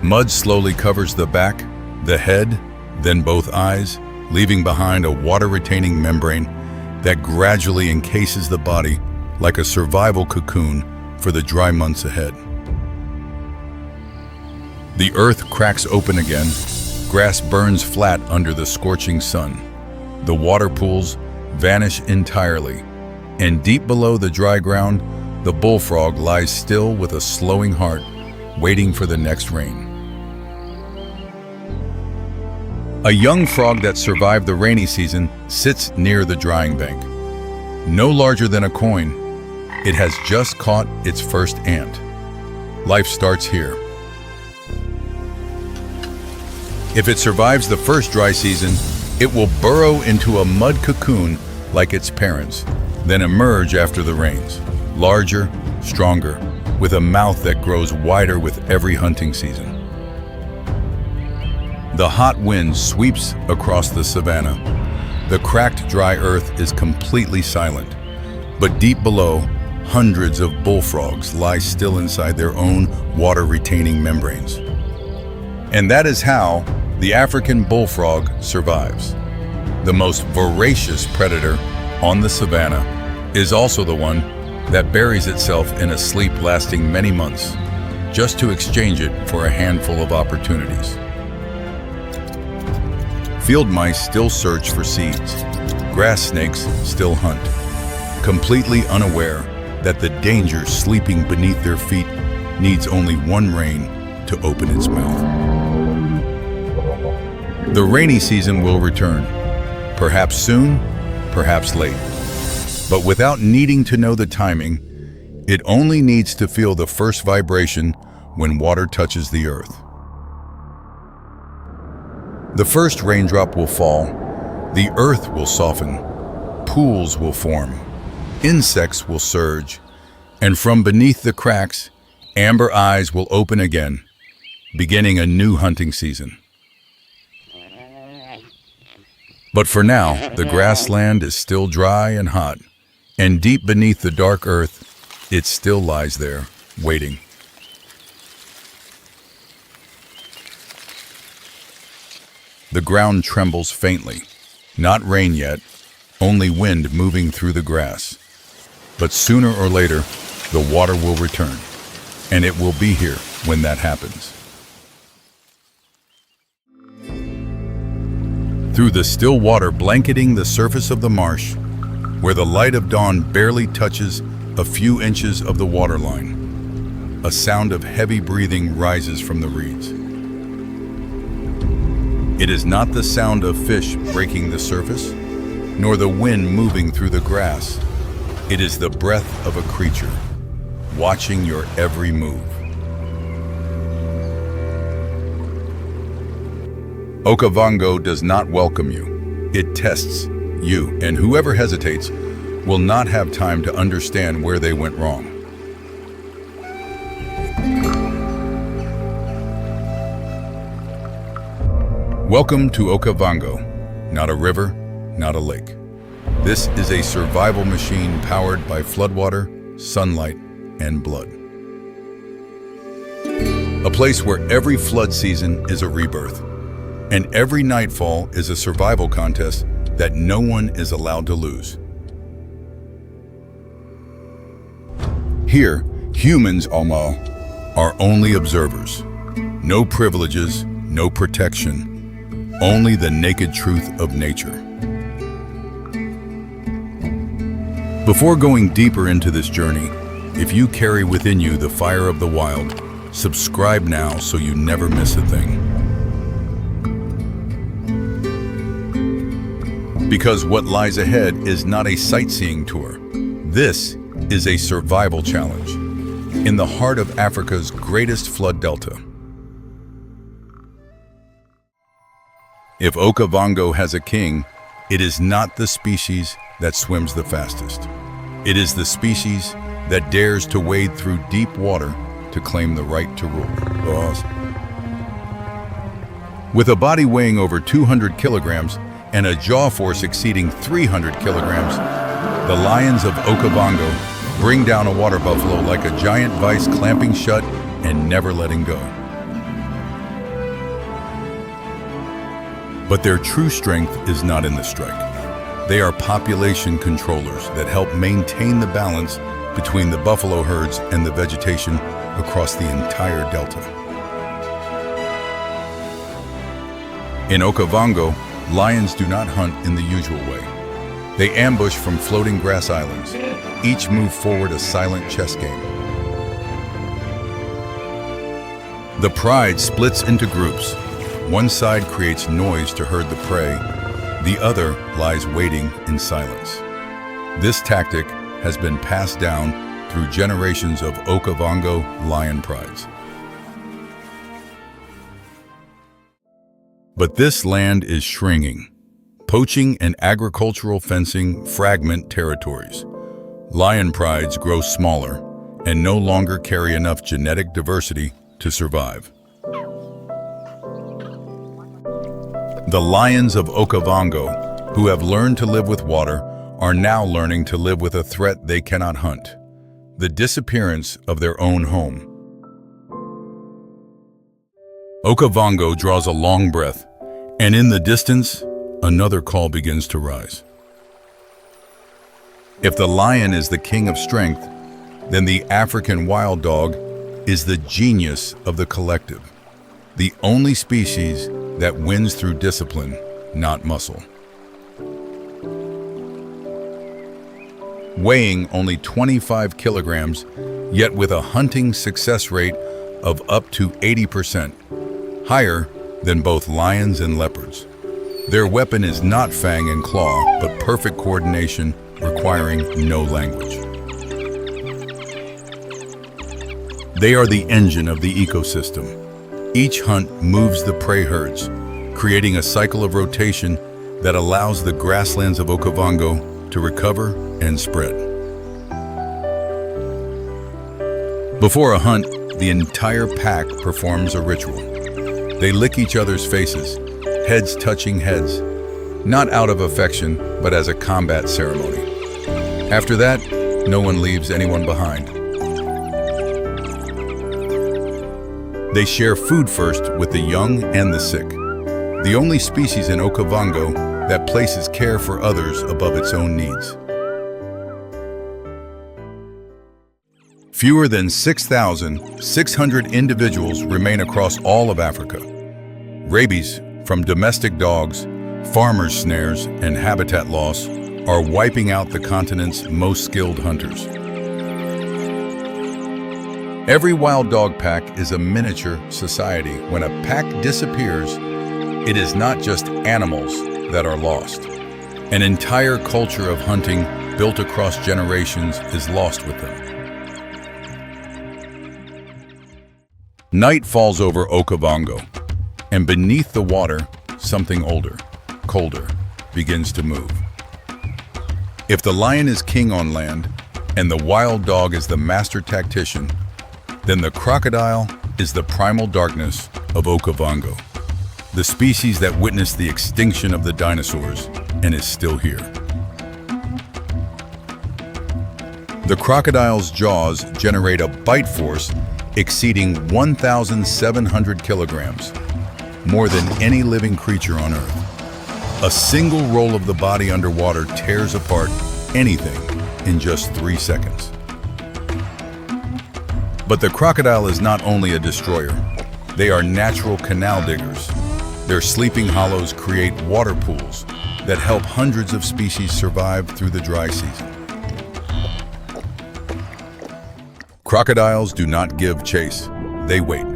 Mud slowly covers the back, the head, then both eyes, leaving behind a water-retaining membrane that gradually encases the body like a survival cocoon for the dry months ahead. The earth cracks open again, grass burns flat under the scorching sun, the water pools vanish entirely, and deep below the dry ground, the bullfrog lies still with a slowing heart, waiting for the next rain. A young frog that survived the rainy season sits near the drying bank. No larger than a coin, it has just caught its first ant. Life starts here. If it survives the first dry season, it will burrow into a mud cocoon like its parents, then emerge after the rains, larger, stronger, with a mouth that grows wider with every hunting season. The hot wind sweeps across the savanna. The cracked, dry earth is completely silent, but deep below, hundreds of bullfrogs lie still inside their own water-retaining membranes. And that is how the African bullfrog survives. The most voracious predator on the savanna is also the one that buries itself in a sleep lasting many months, just to exchange it for a handful of opportunities. Field mice still search for seeds. Grass snakes still hunt, completely unaware that the danger sleeping beneath their feet needs only one rain to open its mouth. The rainy season will return, perhaps soon, perhaps late. But without needing to know the timing, it only needs to feel the first vibration when water touches the earth. The first raindrop will fall, the earth will soften, pools will form, insects will surge, and from beneath the cracks, amber eyes will open again, beginning a new hunting season. But for now, the grassland is still dry and hot, and deep beneath the dark earth, it still lies there, waiting. The ground trembles faintly. Not rain yet, only wind moving through the grass. But sooner or later, the water will return, and it will be here when that happens. Through the still water blanketing the surface of the marsh, where the light of dawn barely touches a few inches of the waterline, a sound of heavy breathing rises from the reeds. It is not the sound of fish breaking the surface, nor the wind moving through the grass. It is the breath of a creature, watching your every move. Okavango does not welcome you. It tests you, and whoever hesitates will not have time to understand where they went wrong. Welcome to Okavango, not a river, not a lake. This is a survival machine powered by floodwater, sunlight, and blood. A place where every flood season is a rebirth, and every nightfall is a survival contest that no one is allowed to lose. Here, humans, are only observers. No privileges, no protection, only the naked truth of nature. Before going deeper into this journey, if you carry within you the fire of the wild, subscribe now so you never miss a thing. Because what lies ahead is not a sightseeing tour. This is a survival challenge in the heart of Africa's greatest flood delta. If Okavango has a king, it is not the species that swims the fastest. It is the species that dares to wade through deep water to claim the right to rule. With a body weighing over 200 kilograms and a jaw force exceeding 300 kilograms, the lions of Okavango bring down a water buffalo like a giant vice, clamping shut and never letting go. But their true strength is not in the strike. They are population controllers that help maintain the balance between the buffalo herds and the vegetation across the entire delta. In Okavango, lions do not hunt in the usual way. They ambush from floating grass islands. Each move forward a silent chess game. The pride splits into groups. One side creates noise to herd the prey. The other lies waiting in silence. This tactic has been passed down through generations of Okavango lion prides. But this land is shrinking. Poaching and agricultural fencing fragment territories. Lion prides grow smaller and no longer carry enough genetic diversity to survive. The lions of Okavango, who have learned to live with water, are now learning to live with a threat they cannot hunt: the disappearance of their own home. Okavango draws a long breath, and in the distance, another call begins to rise. If the lion is the king of strength, then the African wild dog is the genius of the collective, the only species that wins through discipline, not muscle. Weighing only 25 kilograms, yet with a hunting success rate of up to 80%, higher than both lions and leopards. Their weapon is not fang and claw, but perfect coordination requiring no language. They are the engine of the ecosystem. Each hunt moves the prey herds, creating a cycle of rotation that allows the grasslands of Okavango to recover and spread. Before a hunt, the entire pack performs a ritual. They lick each other's faces, heads touching heads, not out of affection, but as a combat ceremony. After that, no one leaves anyone behind. They share food first with the young and the sick, the only species in Okavango that places care for others above its own needs. Fewer than 6,600 individuals remain across all of Africa. Rabies, from domestic dogs, farmers' snares, and habitat loss, are wiping out the continent's most skilled hunters. Every wild dog pack is a miniature society. When a pack disappears, it is not just animals that are lost. An entire culture of hunting built across generations is lost with them. Night falls over Okavango, and beneath the water, something older, colder, begins to move. If the lion is king on land, and the wild dog is the master tactician, then the crocodile is the primal darkness of Okavango, the species that witnessed the extinction of the dinosaurs and is still here. The crocodile's jaws generate a bite force exceeding 1,700 kilograms, more than any living creature on Earth. A single roll of the body underwater tears apart anything in just 3 seconds. But the crocodile is not only a destroyer, they are natural canal diggers. Their sleeping hollows create water pools that help hundreds of species survive through the dry season. Crocodiles do not give chase. They wait,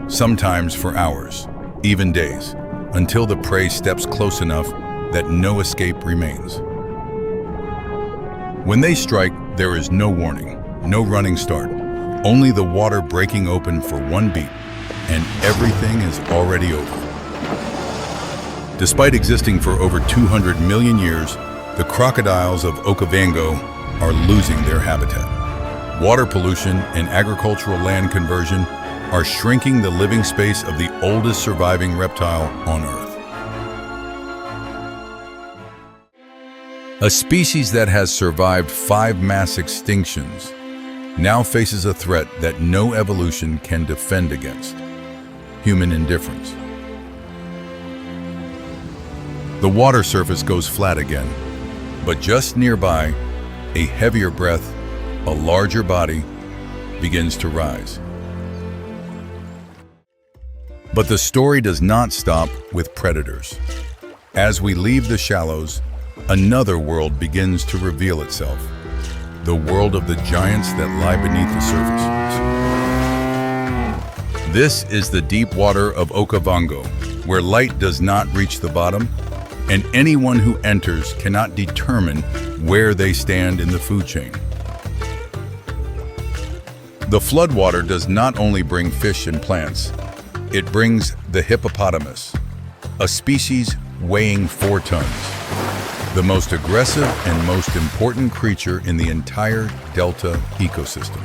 sometimes for hours, even days, until the prey steps close enough that no escape remains. When they strike, there is no warning, no running start, only the water breaking open for one beat, and everything is already over. Despite existing for over 200 million years, the crocodiles of Okavango are losing their habitat. Water pollution and agricultural land conversion are shrinking the living space of the oldest surviving reptile on Earth. A species that has survived 5 mass extinctions now faces a threat that no evolution can defend against: human indifference. The water surface goes flat again, but just nearby, a heavier breath, a larger body, begins to rise. But the story does not stop with predators. As we leave the shallows, another world begins to reveal itself. The world of the giants that lie beneath the surface. This is the deep water of Okavango, where light does not reach the bottom, and anyone who enters cannot determine where they stand in the food chain. The floodwater does not only bring fish and plants, it brings the hippopotamus, a species weighing 4 tons. The most aggressive and most important creature in the entire delta ecosystem.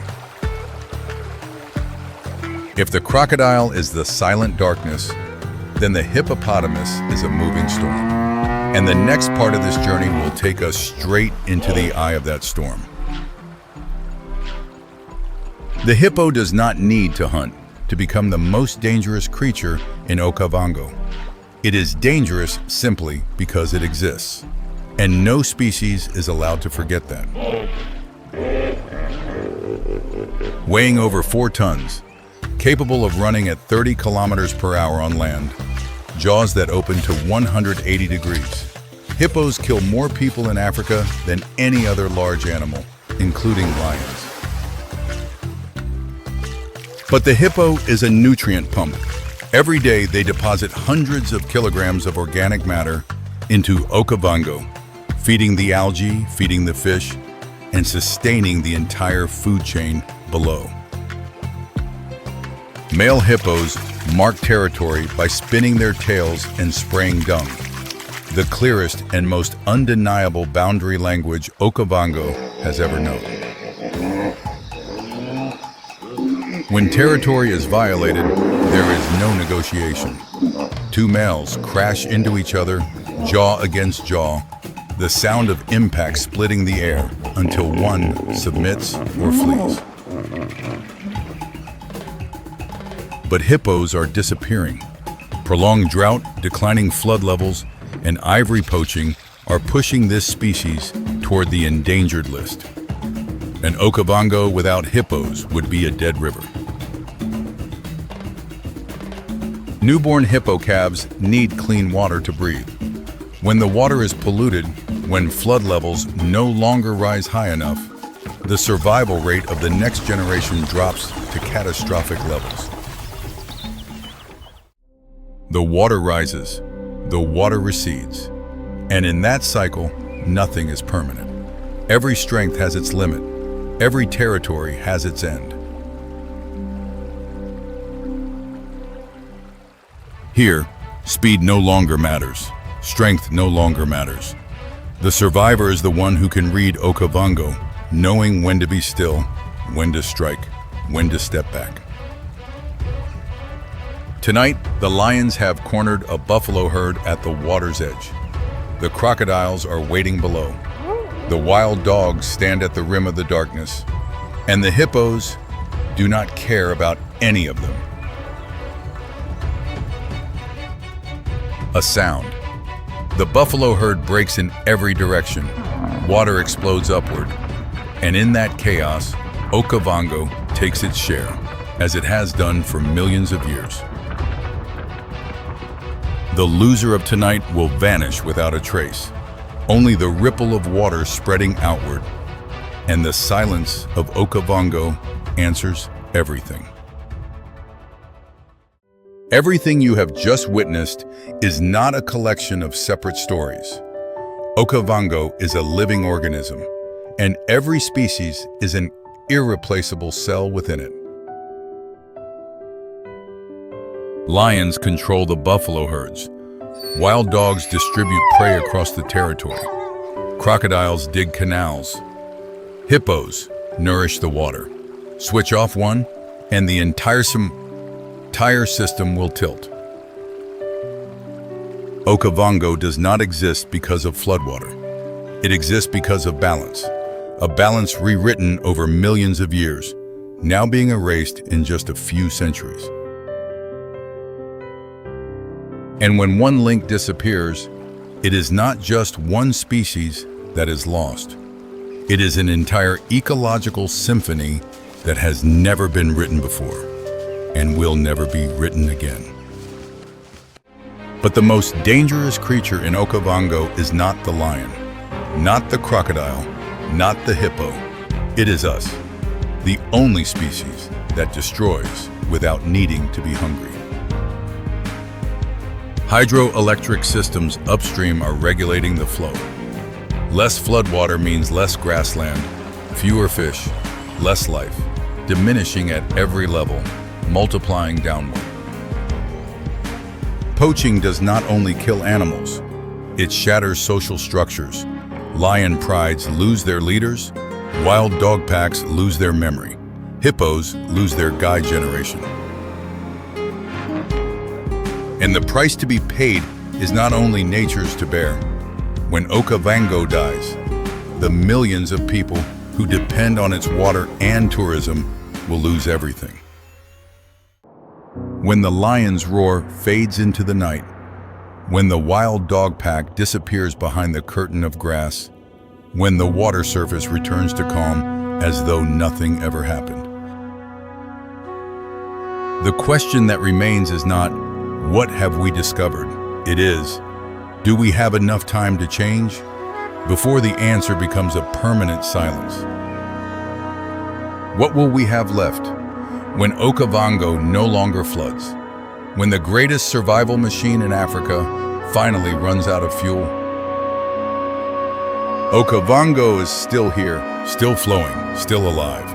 If the crocodile is the silent darkness, then the hippopotamus is a moving storm. And the next part of this journey will take us straight into the eye of that storm. The hippo does not need to hunt to become the most dangerous creature in Okavango. It is dangerous simply because it exists. And no species is allowed to forget that. Weighing over 4 tons, capable of running at 30 kilometers per hour on land, jaws that open to 180 degrees. Hippos kill more people in Africa than any other large animal, including lions. But the hippo is a nutrient pump. Every day they deposit hundreds of kilograms of organic matter into Okavango, feeding the algae, feeding the fish, and sustaining the entire food chain below. Male hippos mark territory by spinning their tails and spraying dung, the clearest and most undeniable boundary language Okavango has ever known. When territory is violated, there is no negotiation. 2 males crash into each other, jaw against jaw, the sound of impact splitting the air until one submits or flees. But hippos are disappearing. Prolonged drought, declining flood levels, and ivory poaching are pushing this species toward the endangered list. An Okavango without hippos would be a dead river. Newborn hippo calves need clean water to breathe. When the water is polluted, when flood levels no longer rise high enough, the survival rate of the next generation drops to catastrophic levels. The water rises, the water recedes, and in that cycle, nothing is permanent. Every strength has its limit, every territory has its end. Here, Speed no longer matters. Strength no longer matters. The survivor is the one who can read Okavango, knowing when to be still, when to strike, when to step back. Tonight, the lions have cornered a buffalo herd at the water's edge. The crocodiles are waiting below. The wild dogs stand at the rim of the darkness, and the hippos do not care about any of them. A sound. The buffalo herd breaks in every direction. Water explodes upward. And in that chaos, Okavango takes its share, as it has done for millions of years. The loser of tonight will vanish without a trace. Only the ripple of water spreading outward, and the silence of Okavango answers everything. Everything you have just witnessed is not a collection of separate stories. Okavango is a living organism, and every species is an irreplaceable cell within it. Lions control the buffalo herds. Wild dogs distribute prey across the territory. Crocodiles dig canals. Hippos nourish the water. Switch off one, and the entire system will tilt. Okavango does not exist because of floodwater. It exists because of balance. A balance rewritten over millions of years, now being erased in just a few centuries. And when one link disappears, it is not just one species that is lost. It is an entire ecological symphony that has never been written before and will never be written again. But the most dangerous creature in Okavango is not the lion, not the crocodile, not the hippo. It is us, the only species that destroys without needing to be hungry. Hydroelectric systems upstream are regulating the flow. Less floodwater means less grassland, fewer fish, less life, diminishing at every level, multiplying downward. Poaching does not only kill animals, it shatters social structures. Lion prides lose their leaders, wild dog packs lose their memory, hippos lose their guide generation. And the price to be paid is not only nature's to bear. When Okavango dies, the millions of people who depend on its water and tourism will lose everything. When the lion's roar fades into the night, when the wild dog pack disappears behind the curtain of grass, when the water surface returns to calm as though nothing ever happened. The question that remains is not, what have we discovered? It is, do we have enough time to change? Before the answer becomes a permanent silence. What will we have left when Okavango no longer floods? When the greatest survival machine in Africa finally runs out of fuel? Okavango is still here, still flowing, still alive.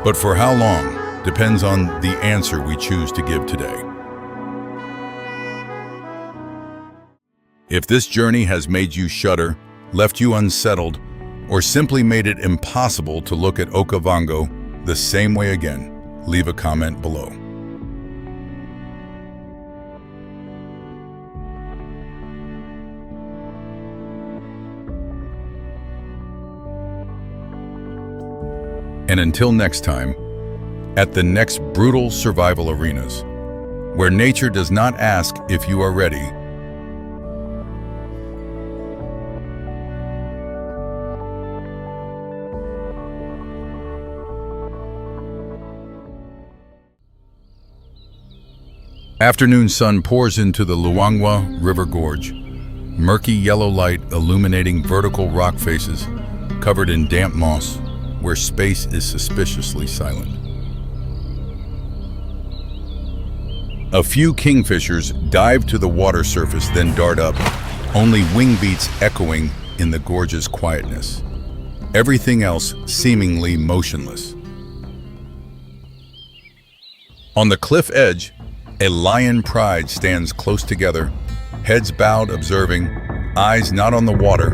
But for how long depends on the answer we choose to give today. If this journey has made you shudder, left you unsettled, or simply made it impossible to look at Okavango the same way again, leave a comment below. And until next time, at the next brutal survival arenas, where nature does not ask if you are ready, afternoon sun pours into the Luangwa River Gorge, murky yellow light illuminating vertical rock faces covered in damp moss where space is suspiciously silent. A few kingfishers dive to the water surface, then dart up, only wing beats echoing in the gorge's quietness. Everything else seemingly motionless. On the cliff edge, A lion pride stands close together, heads bowed observing, eyes not on the water,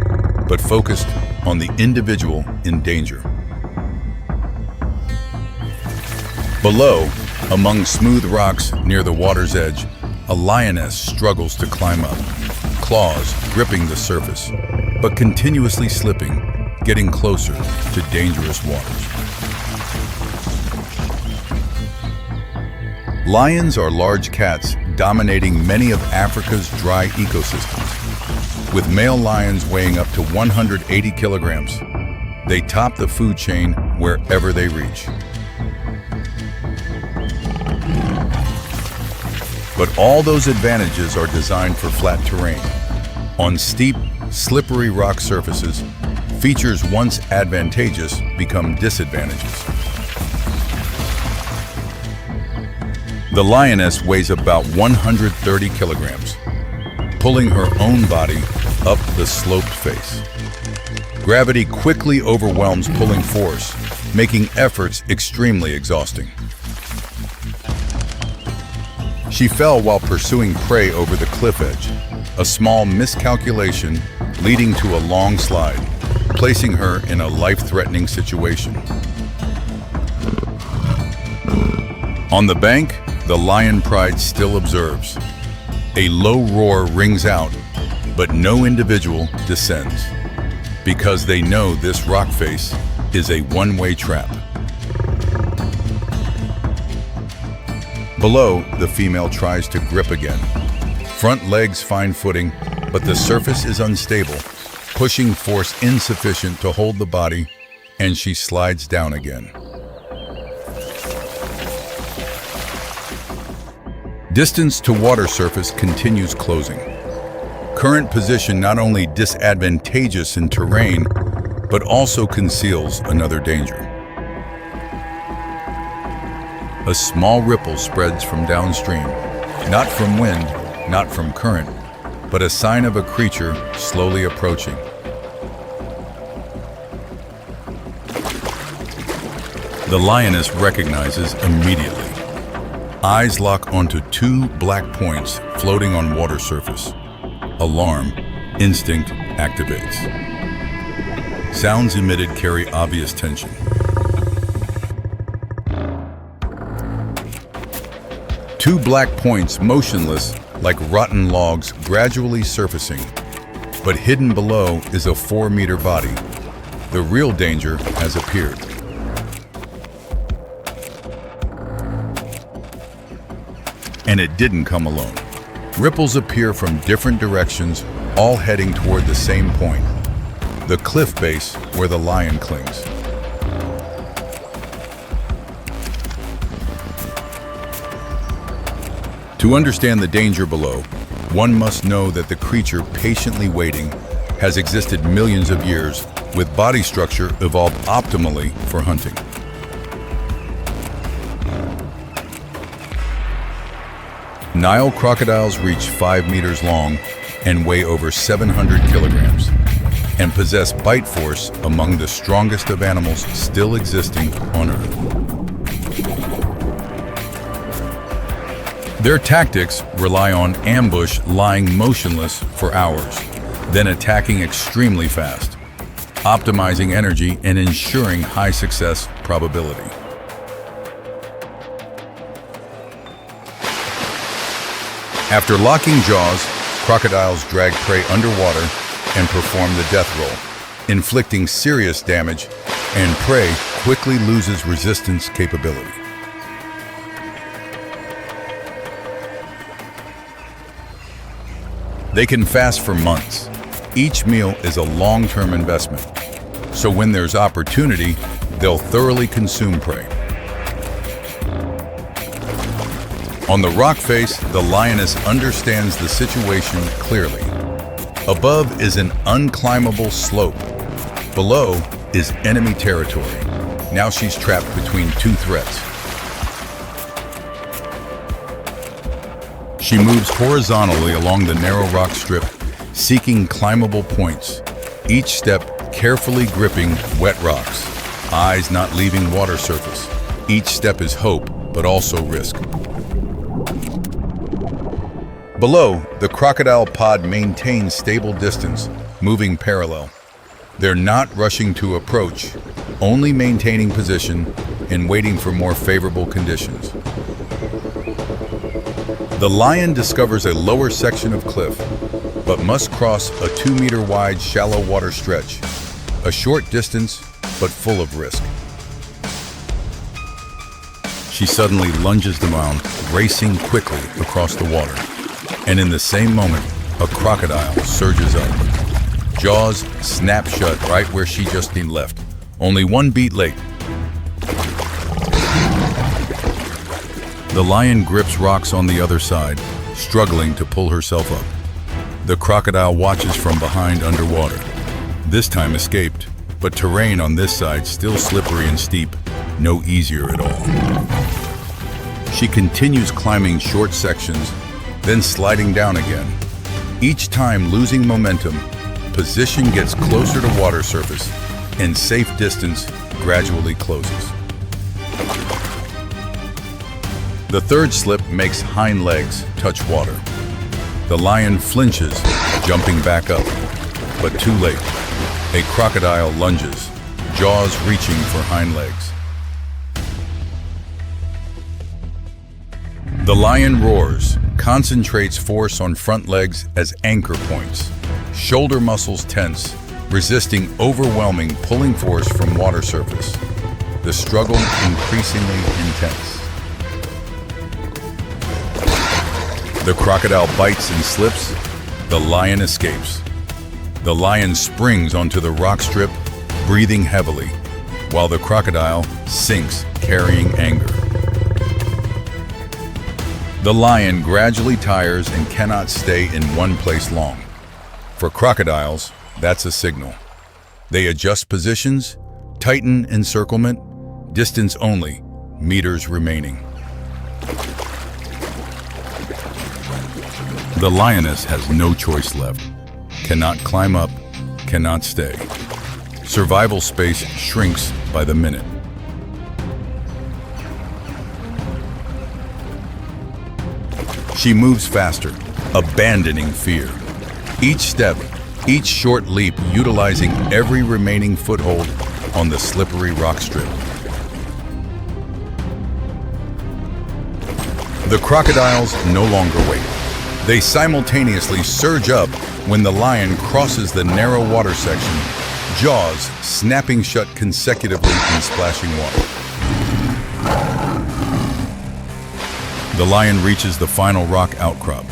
but focused on the individual in danger. Below, among smooth rocks near the water's edge, a lioness struggles to climb up, claws gripping the surface, but continuously slipping, getting closer to dangerous waters. Lions are large cats dominating many of Africa's dry ecosystems. With male lions weighing up to 180 kilograms, they top the food chain wherever they reach. But all those advantages are designed for flat terrain. On steep, slippery rock surfaces, features once advantageous become disadvantages. The lioness weighs about 130 kilograms, pulling her own body up the sloped face. Gravity quickly overwhelms pulling force, making efforts extremely exhausting. She fell while pursuing prey over the cliff edge, a small miscalculation leading to a long slide, placing her in a life-threatening situation. On the bank, the lion pride still observes. A low roar rings out, but no individual descends, because they know this rock face is a one-way trap. Below, the female tries to grip again. Front legs find footing, but the surface is unstable, pushing force insufficient to hold the body, and she slides down again. Distance to water surface continues closing. Current position not only disadvantageous in terrain, but also conceals another danger. A small ripple spreads from downstream, not from wind, not from current, but a sign of a creature slowly approaching. The lioness recognizes immediately. Eyes lock onto two black points floating on water surface. Alarm, instinct activates. Sounds emitted carry obvious tension. Two black points motionless like rotten logs gradually surfacing, but hidden below is a 4-meter body. The real danger has appeared. And it didn't come alone. Ripples appear from different directions, all heading toward the same point, the cliff base where the lion clings. To understand the danger below, one must know that the creature patiently waiting has existed millions of years, with body structure evolved optimally for hunting. Nile crocodiles reach 5 meters long and weigh over 700 kilograms, and possess bite force among the strongest of animals still existing on Earth. Their tactics rely on ambush, lying motionless for hours, then attacking extremely fast, optimizing energy and ensuring high success probability. After locking jaws, crocodiles drag prey underwater and perform the death roll, inflicting serious damage, and prey quickly loses resistance capability. They can fast for months. Each meal is a long-term investment, so when there's opportunity, they'll thoroughly consume prey. On the rock face, the lioness understands the situation clearly. Above is an unclimbable slope. Below is enemy territory. Now she's trapped between two threats. She moves horizontally along the narrow rock strip, seeking climbable points, each step carefully gripping wet rocks, eyes not leaving water surface. Each step is hope, but also risk. Below, the crocodile pod maintains stable distance, moving parallel. They're not rushing to approach, only maintaining position and waiting for more favorable conditions. The lion discovers a lower section of cliff, but must cross a 2-meter wide shallow water stretch, a short distance, but full of risk. She suddenly lunges the mound, racing quickly across the water. And in the same moment, a crocodile surges up. Jaws snap shut right where she just been left, only 1 beat late. The lion grips rocks on the other side, struggling to pull herself up. The crocodile watches from behind underwater. This time escaped, but terrain on this side still slippery and steep, no easier at all. She continues climbing short sections, then sliding down again. Each time losing momentum, position gets closer to water surface, and safe distance gradually closes. The third slip makes hind legs touch water. The lion flinches, jumping back up, but too late. A crocodile lunges, jaws reaching for hind legs. The lion roars, concentrates force on front legs as anchor points. Shoulder muscles tense, resisting overwhelming pulling force from water surface. The struggle increasingly intense. The crocodile bites and slips. The lion escapes. The lion springs onto the rock strip, breathing heavily, while the crocodile sinks, carrying anger. The lion gradually tires and cannot stay in one place long. For crocodiles, that's a signal. They adjust positions, tighten encirclement, distance only, meters remaining. The lioness has no choice left. Cannot climb up, cannot stay. Survival space shrinks by the minute. She moves faster, abandoning fear. Each step, each short leap utilizing every remaining foothold on the slippery rock strip. The crocodiles no longer wait. They simultaneously surge up when the lion crosses the narrow water section, jaws snapping shut consecutively in splashing water. The lion reaches the final rock outcrop.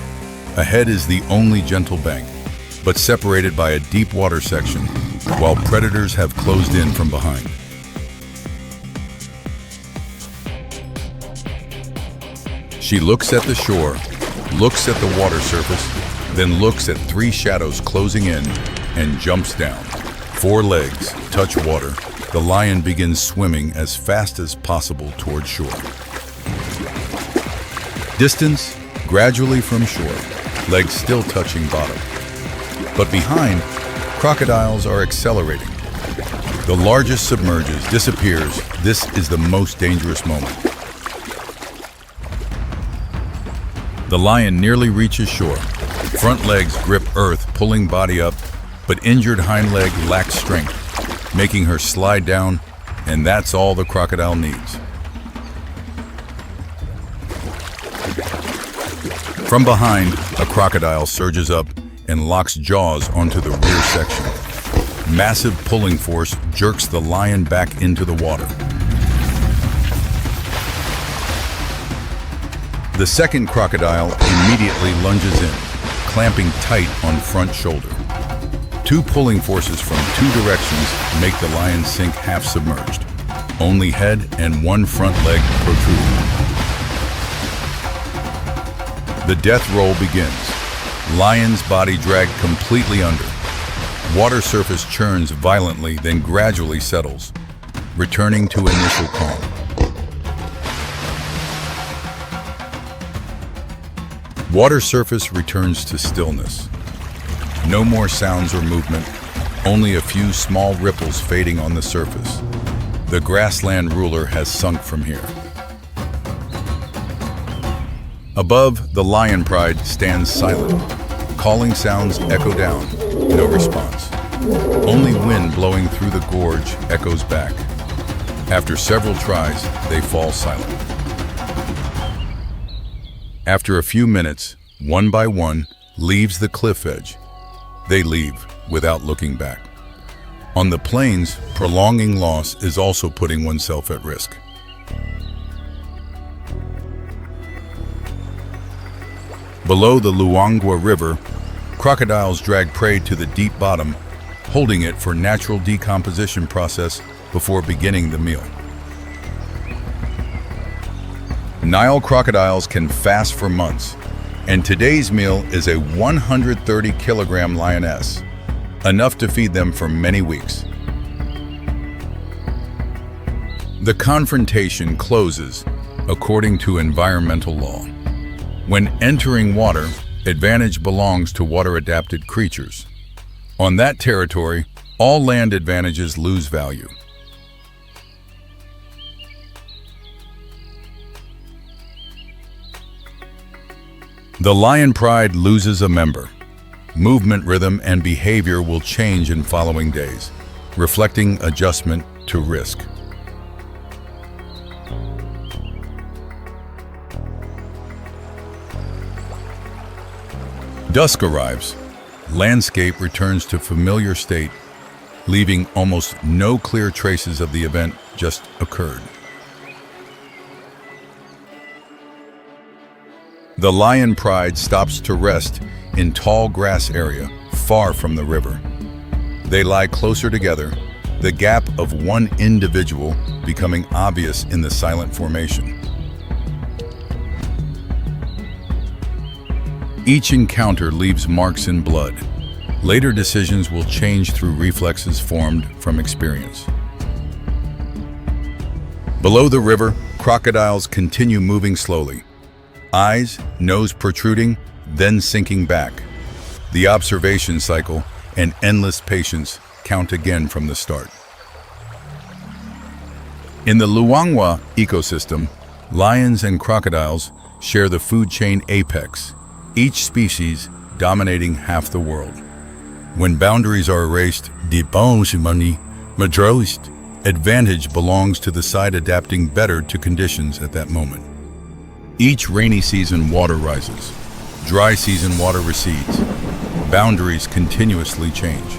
Ahead is the only gentle bank, but separated by a deep water section, while predators have closed in from behind. She looks at the shore, looks at the water surface, then looks at 3 shadows closing in and jumps down. 4 legs touch water. The lion begins swimming as fast as possible toward shore. Distance, gradually from shore, legs still touching bottom. But behind, crocodiles are accelerating. The largest submerges, disappears. This is the most dangerous moment. The lion nearly reaches shore. Front legs grip earth, pulling body up, but injured hind leg lacks strength, making her slide down, and that's all the crocodile needs. From behind, a crocodile surges up and locks jaws onto the rear section. Massive pulling force jerks the lion back into the water. The second crocodile immediately lunges in, clamping tight on front shoulder. 2 pulling forces from 2 directions make the lion sink half submerged. Only head and 1 front leg protruding. The death roll begins. Lion's body dragged completely under. Water surface churns violently, then gradually settles, returning to initial calm. Water surface returns to stillness. No more sounds or movement, only a few small ripples fading on the surface. The grassland ruler has sunk from here. Above, the lion pride stands silent. Calling sounds echo down, no response. Only wind blowing through the gorge echoes back. After several tries, they fall silent. After a few minutes, one by one, leaves the cliff edge. They leave without looking back. On the plains, prolonging loss is also putting oneself at risk. Below the Luangwa River, crocodiles drag prey to the deep bottom, holding it for natural decomposition process before beginning the meal. Nile crocodiles can fast for months, and today's meal is a 130-kilogram lioness, enough to feed them for many weeks. The confrontation closes according to environmental law. When entering water, advantage belongs to water-adapted creatures. On that territory, all land advantages lose value. The lion pride loses a member. Movement rhythm and behavior will change in following days, reflecting adjustment to risk. Dusk arrives. Landscape returns to familiar state, leaving almost no clear traces of the event just occurred. The lion pride stops to rest in tall grass area, far from the river. They lie closer together, the gap of one individual becoming obvious in the silent formation. Each encounter leaves marks in blood. Later decisions will change through reflexes formed from experience. Below the river, crocodiles continue moving slowly. Eyes, nose protruding, then sinking back. The observation cycle and endless patience count again from the start. In the Luangwa ecosystem, lions and crocodiles share the food chain apex, each species dominating half the world. When boundaries are erased, advantage belongs to the side adapting better to conditions at that moment. Each rainy season, water rises. Dry season, water recedes. Boundaries continuously change.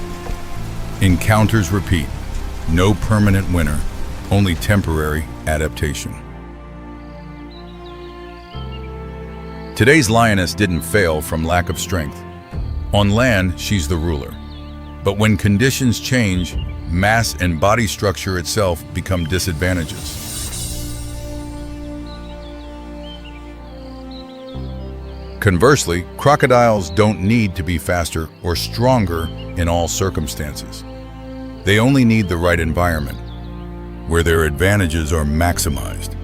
Encounters repeat. No permanent winner, only temporary adaptation. Today's lioness didn't fail from lack of strength. On land, she's the ruler. But when conditions change, mass and body structure itself become disadvantages. Conversely, crocodiles don't need to be faster or stronger in all circumstances. They only need the right environment, where their advantages are maximized.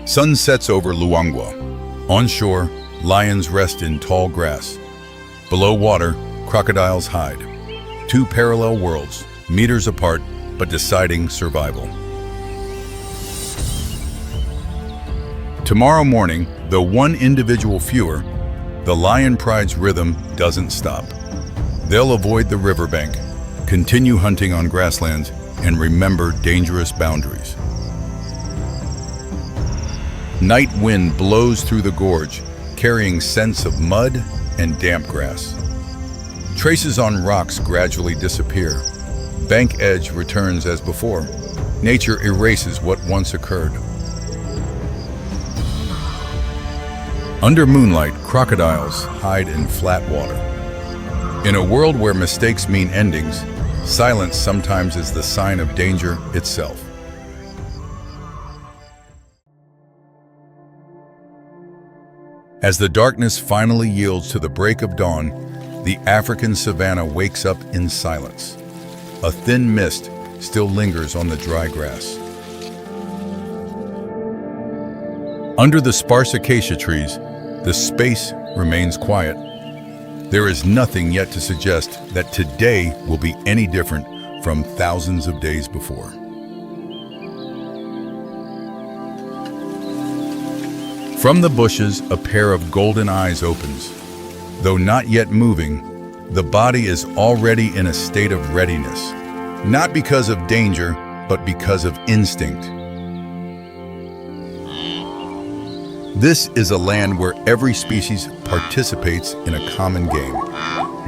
Sun sets over Luangwa. On shore, lions rest in tall grass. Below water, crocodiles hide. Two parallel worlds, meters apart, but deciding survival. Tomorrow morning, though one individual fewer, the lion pride's rhythm doesn't stop. They'll avoid the riverbank, continue hunting on grasslands, and remember dangerous boundaries. Night wind blows through the gorge, carrying scents of mud and damp grass. Traces on rocks gradually disappear. Bank edge returns as before. Nature erases what once occurred. Under moonlight, crocodiles hide in flat water. In a world where mistakes mean endings, silence sometimes is the sign of danger itself. As the darkness finally yields to the break of dawn, the African savanna wakes up in silence. A thin mist still lingers on the dry grass. Under the sparse acacia trees, the space remains quiet. There is nothing yet to suggest that today will be any different from thousands of days before. From the bushes, a pair of golden eyes opens. Though not yet moving, the body is already in a state of readiness, not because of danger, but because of instinct. This is a land where every species participates in a common game.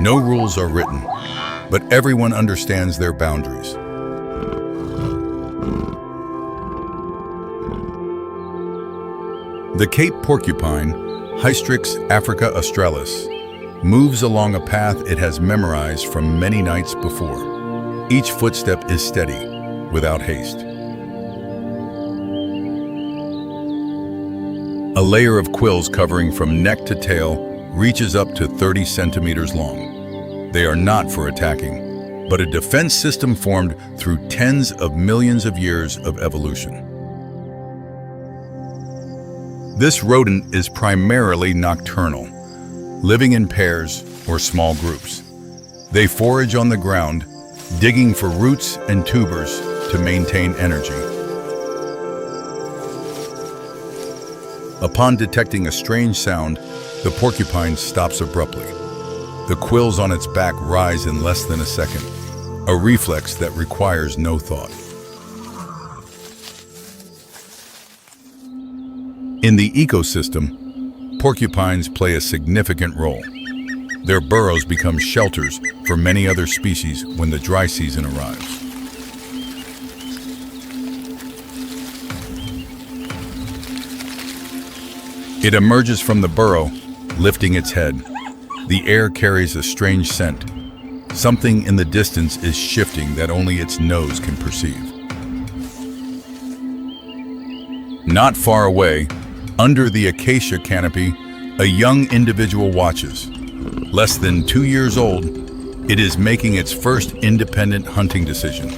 No rules are written, but everyone understands their boundaries. The Cape porcupine, Hystrix africa australis, moves along a path it has memorized from many nights before. Each footstep is steady, without haste. A layer of quills covering from neck to tail reaches up to 30 centimeters long. They are not for attacking, but a defense system formed through tens of millions of years of evolution. This rodent is primarily nocturnal, living in pairs or small groups. They forage on the ground, digging for roots and tubers to maintain energy. Upon detecting a strange sound, the porcupine stops abruptly. The quills on its back rise in less than a second, a reflex that requires no thought. In the ecosystem, porcupines play a significant role. Their burrows become shelters for many other species when the dry season arrives. It emerges from the burrow, lifting its head. The air carries a strange scent. Something in the distance is shifting that only its nose can perceive. Not far away, under the acacia canopy, a young individual watches. Less than 2 years old, it is making its first independent hunting decision,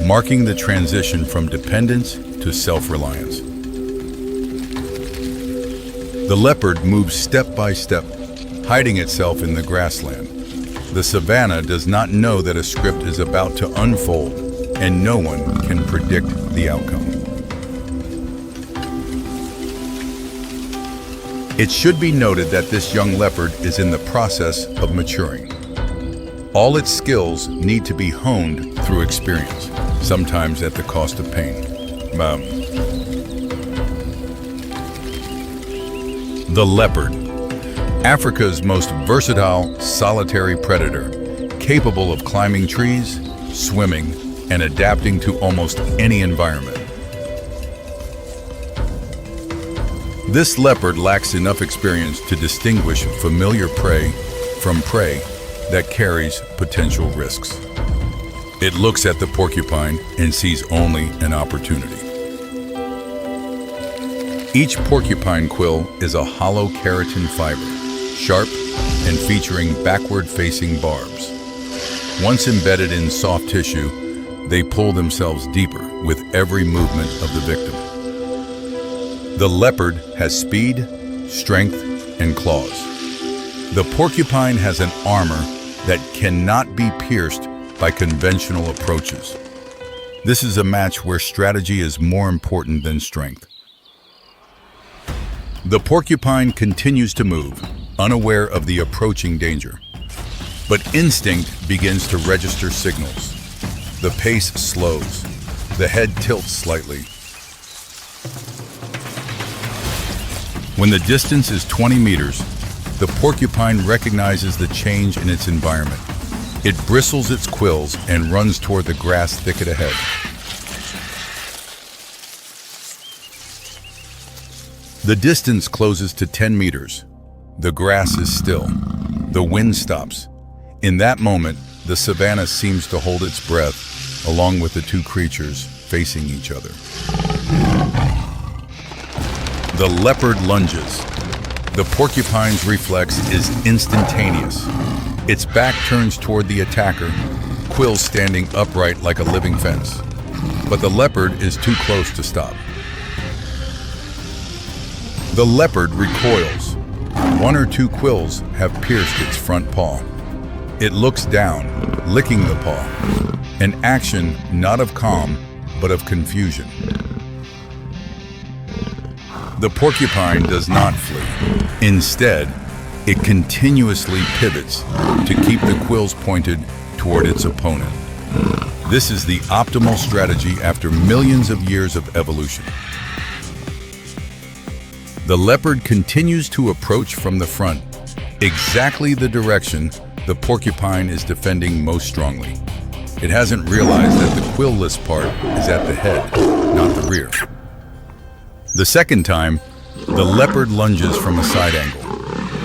marking the transition from dependence to self-reliance. The leopard moves step by step, hiding itself in the grassland. The savanna does not know that a script is about to unfold, and no one can predict the outcome. It should be noted that this young leopard is in the process of maturing. All its skills need to be honed through experience, sometimes at the cost of pain. The leopard, Africa's most versatile solitary predator, capable of climbing trees, swimming, and adapting to almost any environment. This leopard lacks enough experience to distinguish familiar prey from prey that carries potential risks. It looks at the porcupine and sees only an opportunity. Each porcupine quill is a hollow keratin fiber, sharp and featuring backward-facing barbs. Once embedded in soft tissue, they pull themselves deeper with every movement of the victim. The leopard has speed, strength, and claws. The porcupine has an armor that cannot be pierced by conventional approaches. This is a match where strategy is more important than strength. The porcupine continues to move, unaware of the approaching danger. But instinct begins to register signals. The pace slows. The head tilts slightly. When the distance is 20 meters, the porcupine recognizes the change in its environment. It bristles its quills and runs toward the grass thicket ahead. The distance closes to 10 meters. The grass is still. The wind stops. In that moment, the savanna seems to hold its breath, along with the two creatures facing each other. The leopard lunges. The porcupine's reflex is instantaneous. Its back turns toward the attacker, quills standing upright like a living fence. But the leopard is too close to stop. The leopard recoils. 1 or 2 quills have pierced its front paw. It looks down, licking the paw, an action not of calm, but of confusion. The porcupine does not flee. Instead, it continuously pivots to keep the quills pointed toward its opponent. This is the optimal strategy after millions of years of evolution. The leopard continues to approach from the front, exactly the direction the porcupine is defending most strongly. It hasn't realized that the quillless part is at the head, not the rear. The second time, the leopard lunges from a side angle.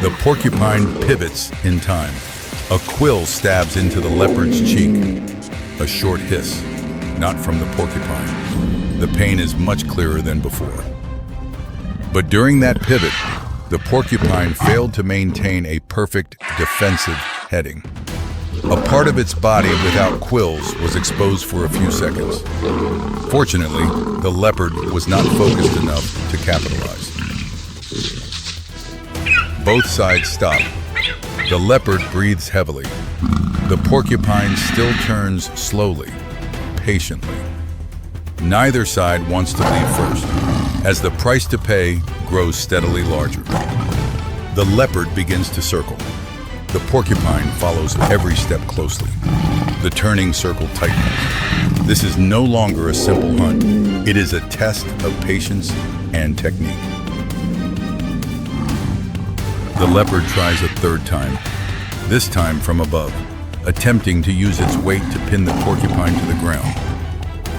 The porcupine pivots in time. A quill stabs into the leopard's cheek. A short hiss, not from the porcupine. The pain is much clearer than before. But during that pivot, the porcupine failed to maintain a perfect defensive heading. A part of its body without quills was exposed for a few seconds. Fortunately, the leopard was not focused enough to capitalize. Both sides stop. The leopard breathes heavily. The porcupine still turns slowly, patiently. Neither side wants to leave first, as the price to pay grows steadily larger. The leopard begins to circle. The porcupine follows every step closely. The turning circle tightens. This is no longer a simple hunt. It is a test of patience and technique. The leopard tries a third time, this time from above, attempting to use its weight to pin the porcupine to the ground.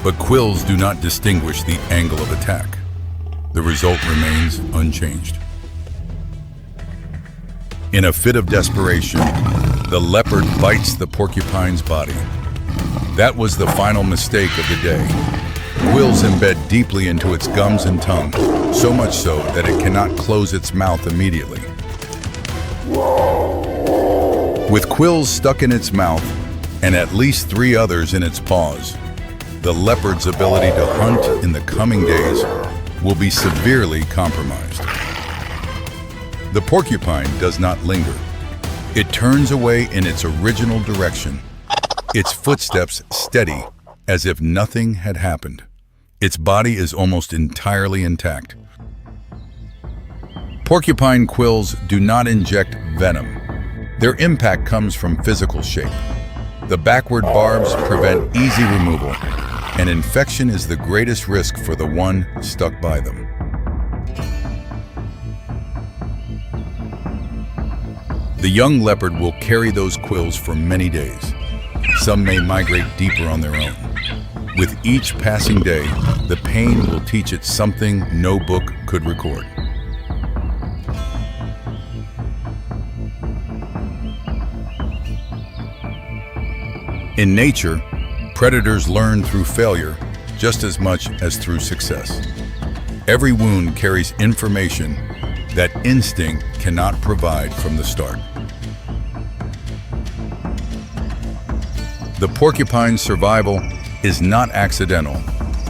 But quills do not distinguish the angle of attack. The result remains unchanged. In a fit of desperation, the leopard bites the porcupine's body. That was the final mistake of the day. Quills embed deeply into its gums and tongue, so much so that it cannot close its mouth immediately. With quills stuck in its mouth and at least 3 others in its paws, the leopard's ability to hunt in the coming days will be severely compromised. The porcupine does not linger. It turns away in its original direction, its footsteps steady as if nothing had happened. Its body is almost entirely intact. Porcupine quills do not inject venom. Their impact comes from physical shape. The backward barbs prevent easy removal, and infection is the greatest risk for the one stuck by them. The young leopard will carry those quills for many days. Some may migrate deeper on their own. With each passing day, the pain will teach it something no book could record. In nature, predators learn through failure just as much as through success. Every wound carries information that instinct cannot provide from the start. The porcupine's survival is not accidental.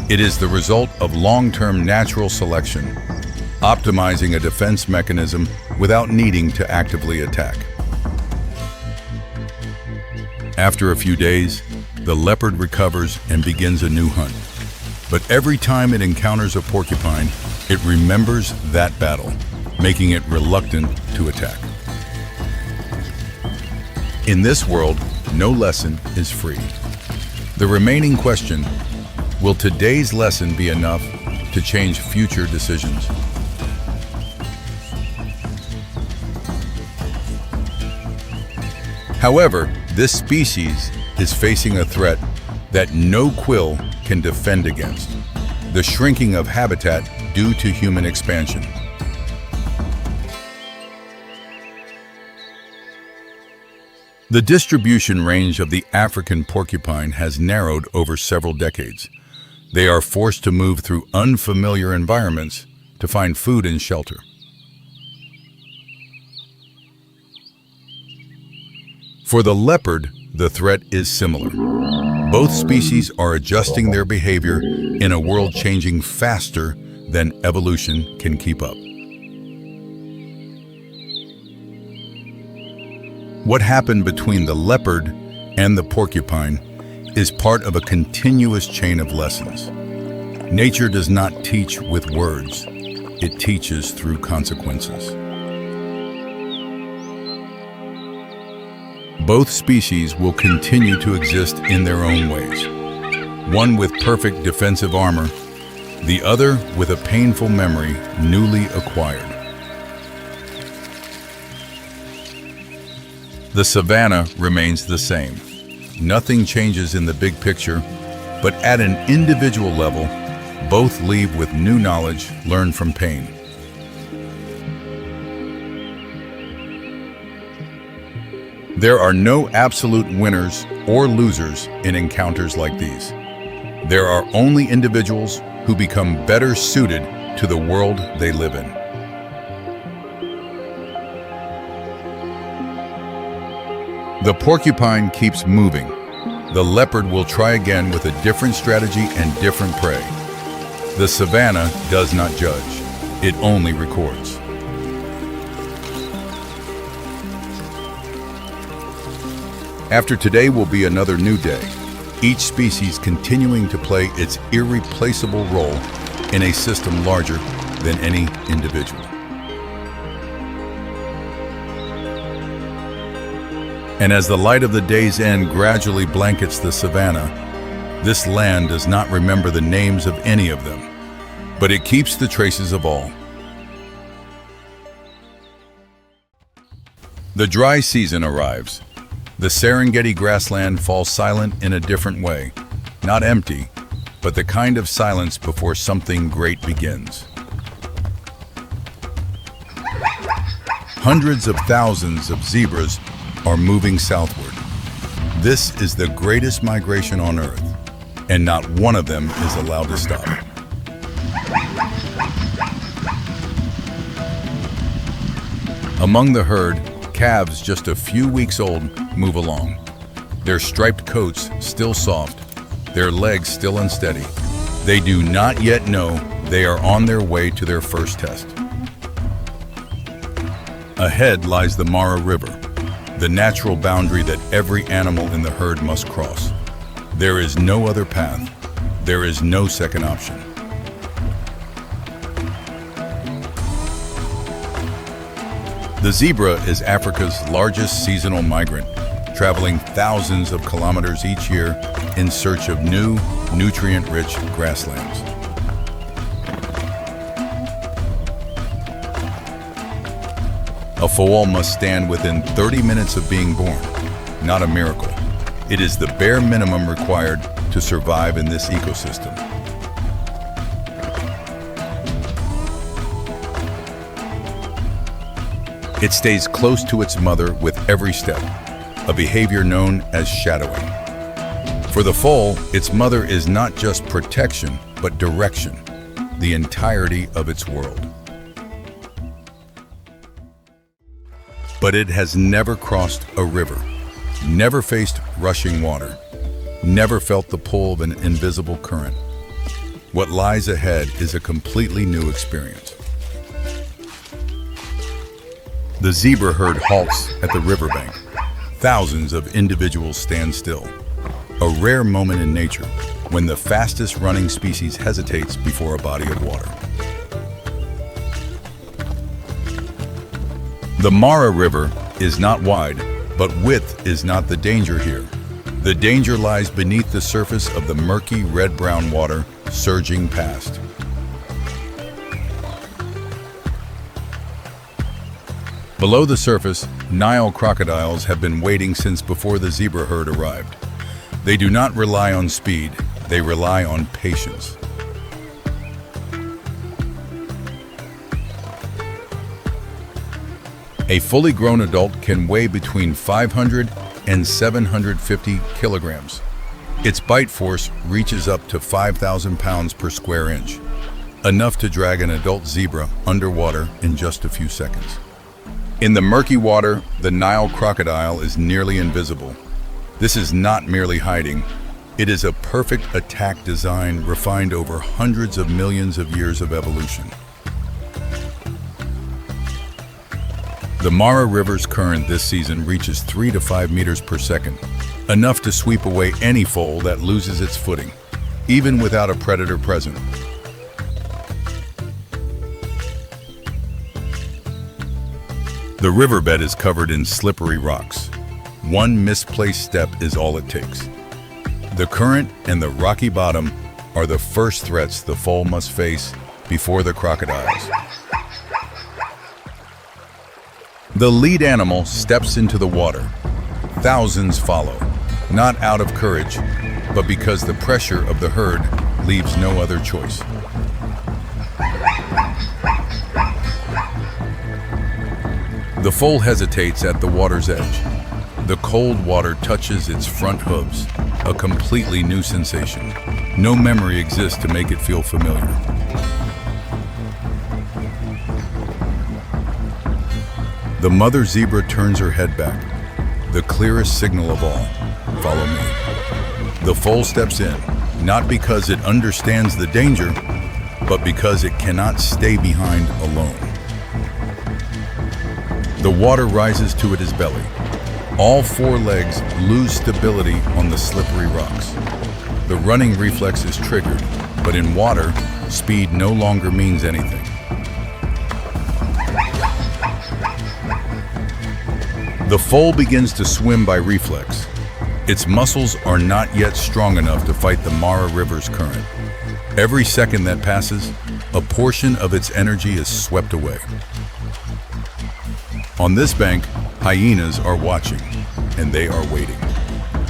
It is the result of long-term natural selection, optimizing a defense mechanism without needing to actively attack. After a few days, the leopard recovers and begins a new hunt. But every time it encounters a porcupine, it remembers that battle, making it reluctant to attack. In this world, no lesson is free. The remaining question, will today's lesson be enough to change future decisions? However, this species is facing a threat that no quill can defend against: the shrinking of habitat due to human expansion. The distribution range of the African porcupine has narrowed over several decades. They are forced to move through unfamiliar environments to find food and shelter. For the leopard, the threat is similar. Both species are adjusting their behavior in a world changing faster than evolution can keep up. What happened between the leopard and the porcupine is part of a continuous chain of lessons. Nature does not teach with words. it teaches through consequences. Both species will continue to exist in their own ways. One with perfect defensive armor, the other with a painful memory newly acquired. The savanna remains the same. Nothing changes in the big picture, but at an individual level, both leave with new knowledge learned from pain. There are no absolute winners or losers in encounters like these. There are only individuals who become better suited to the world they live in. The porcupine keeps moving. The leopard will try again with a different strategy and different prey. The savanna does not judge. It only records. After today will be another new day, each species continuing to play its irreplaceable role in a system larger than any individual. And as the light of the day's end gradually blankets the savanna, this land does not remember the names of any of them, but it keeps the traces of all. The dry season arrives. The Serengeti grassland falls silent in a different way, not empty, but the kind of silence before something great begins. Hundreds of thousands of zebras are moving southward. This is the greatest migration on Earth, and not one of them is allowed to stop. Among the herd, calves just a few weeks old move along. Their striped coats still soft, their legs still unsteady. They do not yet know they are on their way to their first test. Ahead lies the Mara River, the natural boundary that every animal in the herd must cross. There is no other path. There is no second option. The zebra is Africa's largest seasonal migrant, traveling thousands of kilometers each year in search of new, nutrient-rich grasslands. A foal must stand within 30 minutes of being born, not a miracle. It is the bare minimum required to survive in this ecosystem. It stays close to its mother with every step, a behavior known as shadowing. For the foal, its mother is not just protection, but direction, the entirety of its world. But it has never crossed a river, never faced rushing water, never felt the pull of an invisible current. What lies ahead is a completely new experience. The zebra herd halts at the riverbank. Thousands of individuals stand still. A rare moment in nature when the fastest running species hesitates before a body of water. The Mara River is not wide, but width is not the danger here. The danger lies beneath the surface of the murky red-brown water surging past. Below the surface, Nile crocodiles have been waiting since before the zebra herd arrived. They do not rely on speed, they rely on patience. A fully grown adult can weigh between 500 and 750 kilograms. Its bite force reaches up to 5,000 pounds per square inch, enough to drag an adult zebra underwater in just a few seconds. In the murky water, the Nile crocodile is nearly invisible. This is not merely hiding. It is a perfect attack design refined over hundreds of millions of years of evolution. The Mara River's current this season reaches 3 to 5 meters per second, enough to sweep away any foal that loses its footing, even without a predator present. The riverbed is covered in slippery rocks. One misplaced step is all it takes. The current and the rocky bottom are the first threats the foal must face before the crocodiles. The lead animal steps into the water. Thousands follow, not out of courage, but because the pressure of the herd leaves no other choice. The foal hesitates at the water's edge. The cold water touches its front hooves, a completely new sensation. No memory exists to make it feel familiar. The mother zebra turns her head back, the clearest signal of all, follow me. The foal steps in, not because it understands the danger, but because it cannot stay behind alone. The water rises to its belly. All four legs lose stability on the slippery rocks. The running reflex is triggered, but in water, speed no longer means anything. The foal begins to swim by reflex. Its muscles are not yet strong enough to fight the Mara River's current. Every second that passes, a portion of its energy is swept away. On this bank, hyenas are watching, and they are waiting.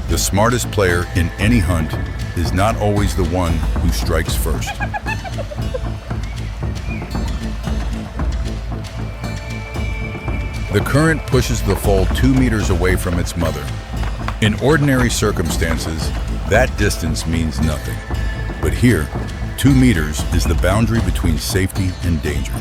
The smartest player in any hunt is not always the one who strikes first. The current pushes the foal 2 meters away from its mother. In ordinary circumstances, that distance means nothing. But here, 2 meters is the boundary between safety and danger.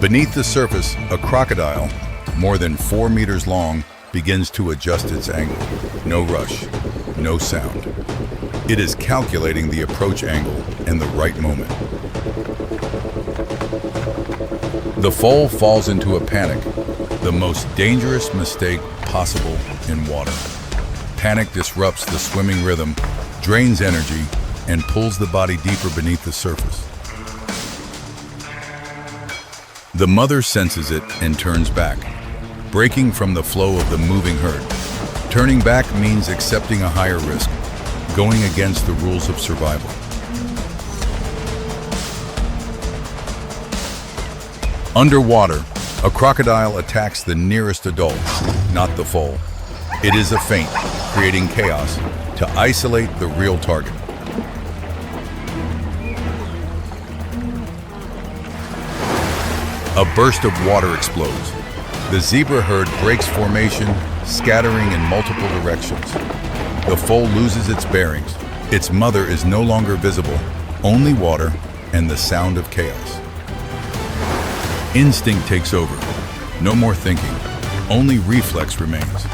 Beneath the surface, a crocodile, more than 4 meters long, begins to adjust its angle. No rush, no sound. It is calculating the approach angle and the right moment. The foal falls into a panic, the most dangerous mistake possible in water. Panic disrupts the swimming rhythm, drains energy, and pulls the body deeper beneath the surface. The mother senses it and turns back, breaking from the flow of the moving herd. Turning back means accepting a higher risk, going against the rules of survival. Underwater, a crocodile attacks the nearest adult, not the foal. It is a feint, creating chaos, to isolate the real target. A burst of water explodes. The zebra herd breaks formation, scattering in multiple directions. The foal loses its bearings. Its mother is no longer visible, only water and the sound of chaos. Instinct takes over. No more thinking, only reflex remains.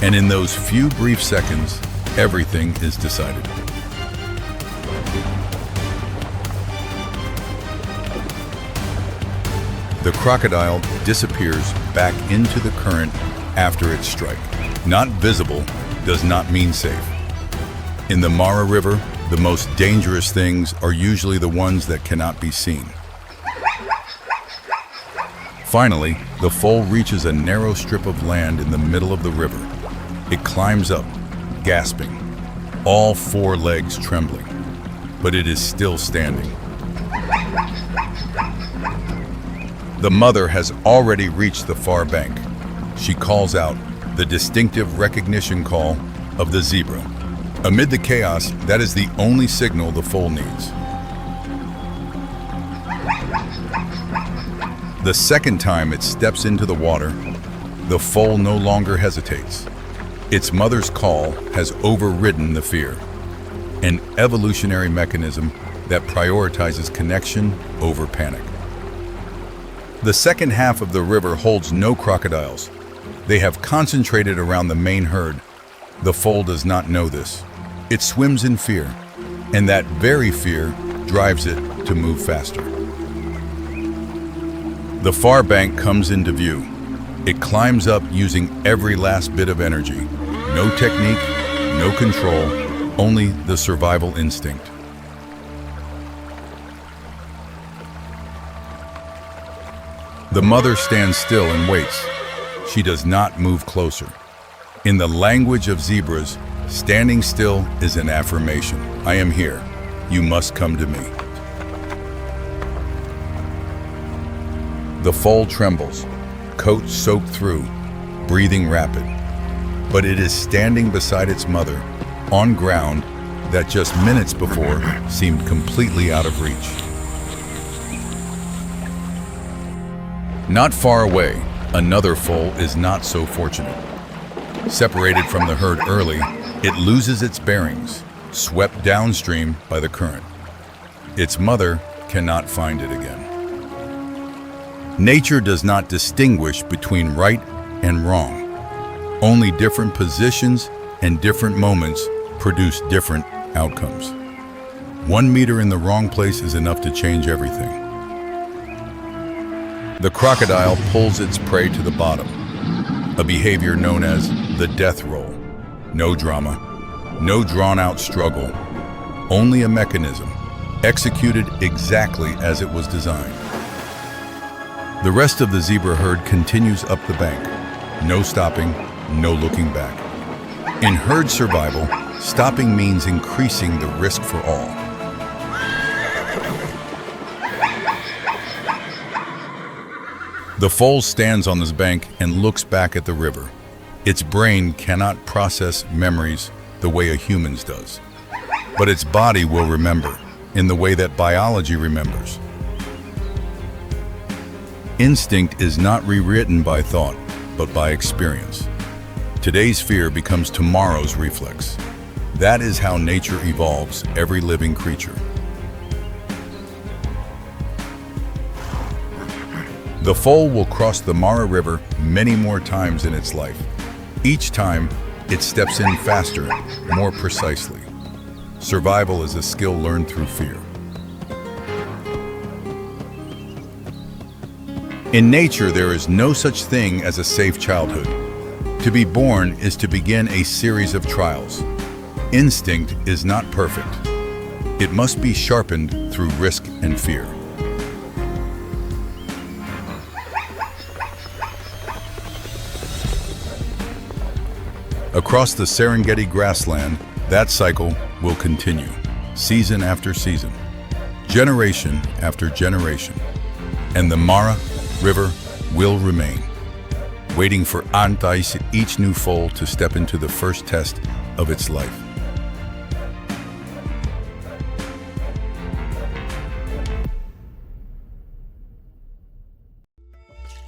And in those few brief seconds, everything is decided. The crocodile disappears back into the current after its strike. Not visible does not mean safe. In the Mara River, the most dangerous things are usually the ones that cannot be seen. Finally, the foal reaches a narrow strip of land in the middle of the river. It climbs up, gasping, all four legs trembling, but it is still standing. The mother has already reached the far bank. She calls out, the distinctive recognition call of the zebra. Amid the chaos, that is the only signal the foal needs. The second time it steps into the water, the foal no longer hesitates. Its mother's call has overridden the fear, an evolutionary mechanism that prioritizes connection over panic. The second half of the river holds no crocodiles. They have concentrated around the main herd. The foal does not know this. It swims in fear, and that very fear drives it to move faster. The far bank comes into view. It climbs up using every last bit of energy. No technique, no control, only the survival instinct. The mother stands still and waits. She does not move closer. In the language of zebras, standing still is an affirmation. I am here. You must come to me. The foal trembles, coat soaked through, breathing rapid. But it is standing beside its mother, on ground that just minutes before seemed completely out of reach. Not far away, another foal is not so fortunate. Separated from the herd early, it loses its bearings, swept downstream by the current. Its mother cannot find it again. Nature does not distinguish between right and wrong. Only different positions and different moments produce different outcomes. 1 meter in the wrong place is enough to change everything. The crocodile pulls its prey to the bottom, a behavior known as the death roll. No drama, no drawn-out struggle, only a mechanism, executed exactly as it was designed. The rest of the zebra herd continues up the bank. No stopping, no looking back. In herd survival, stopping means increasing the risk for all. The foal stands on this bank and looks back at the river. Its brain cannot process memories the way a human's does. But its body will remember, in the way that biology remembers. Instinct is not rewritten by thought, but by experience. Today's fear becomes tomorrow's reflex. That is how nature evolves every living creature. The foal will cross the Mara River many more times in its life. Each time, it steps in faster, more precisely. Survival is a skill learned through fear. In nature, there is no such thing as a safe childhood. To be born is to begin a series of trials. Instinct is not perfect. It must be sharpened through risk and fear. Across the Serengeti grassland, that cycle will continue, season after season, generation after generation. And the Mara River will remain, waiting for each new foal to step into the first test of its life.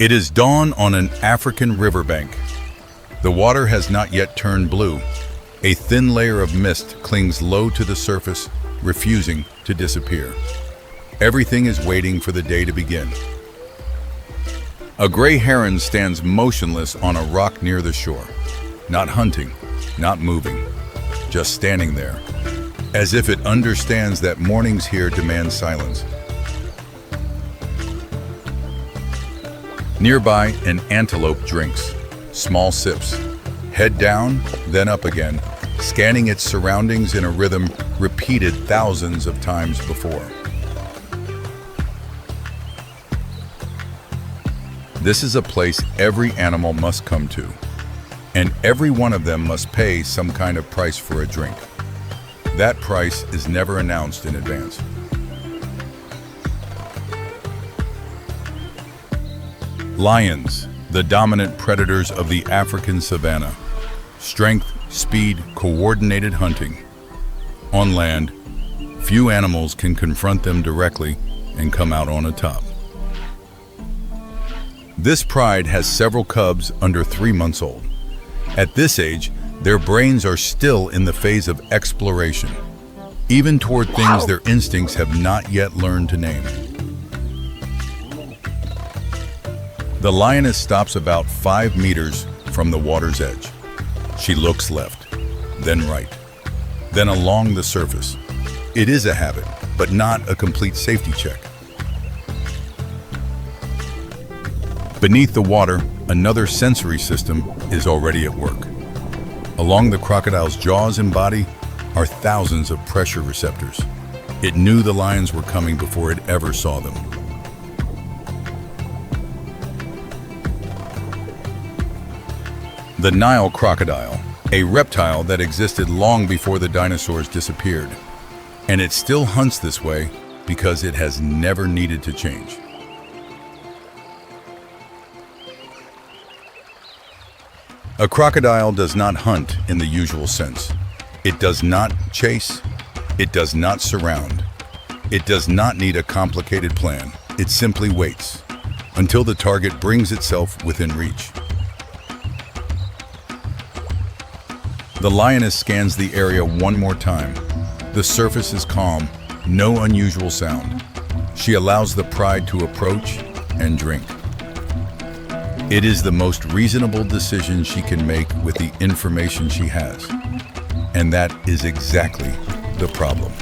It is dawn on an African riverbank. The water has not yet turned blue. A thin layer of mist clings low to the surface, refusing to disappear. Everything is waiting for the day to begin. A gray heron stands motionless on a rock near the shore, not hunting, not moving, just standing there, as if it understands that mornings here demand silence. Nearby, an antelope drinks. Small sips, head down, then up again, scanning its surroundings in a rhythm repeated thousands of times before. This is a place every animal must come to, and every one of them must pay some kind of price for a drink. That price is never announced in advance. Lions, the dominant predators of the African savanna. Strength, speed, coordinated hunting. On land, few animals can confront them directly and come out on top. This pride has several cubs under 3 months old. At this age, their brains are still in the phase of exploration, even toward things their instincts have not yet learned to name. The lioness stops about 5 meters from the water's edge. She looks left, then right, then along the surface. It is a habit, but not a complete safety check. Beneath the water, another sensory system is already at work. Along the crocodile's jaws and body are thousands of pressure receptors. It knew the lions were coming before it ever saw them. The Nile crocodile, a reptile that existed long before the dinosaurs disappeared. And it still hunts this way because it has never needed to change. A crocodile does not hunt in the usual sense. It does not chase. It does not surround. It does not need a complicated plan. It simply waits until the target brings itself within reach. The lioness scans the area one more time. The surface is calm, no unusual sound. She allows the pride to approach and drink. It is the most reasonable decision she can make with the information she has. And that is exactly the problem.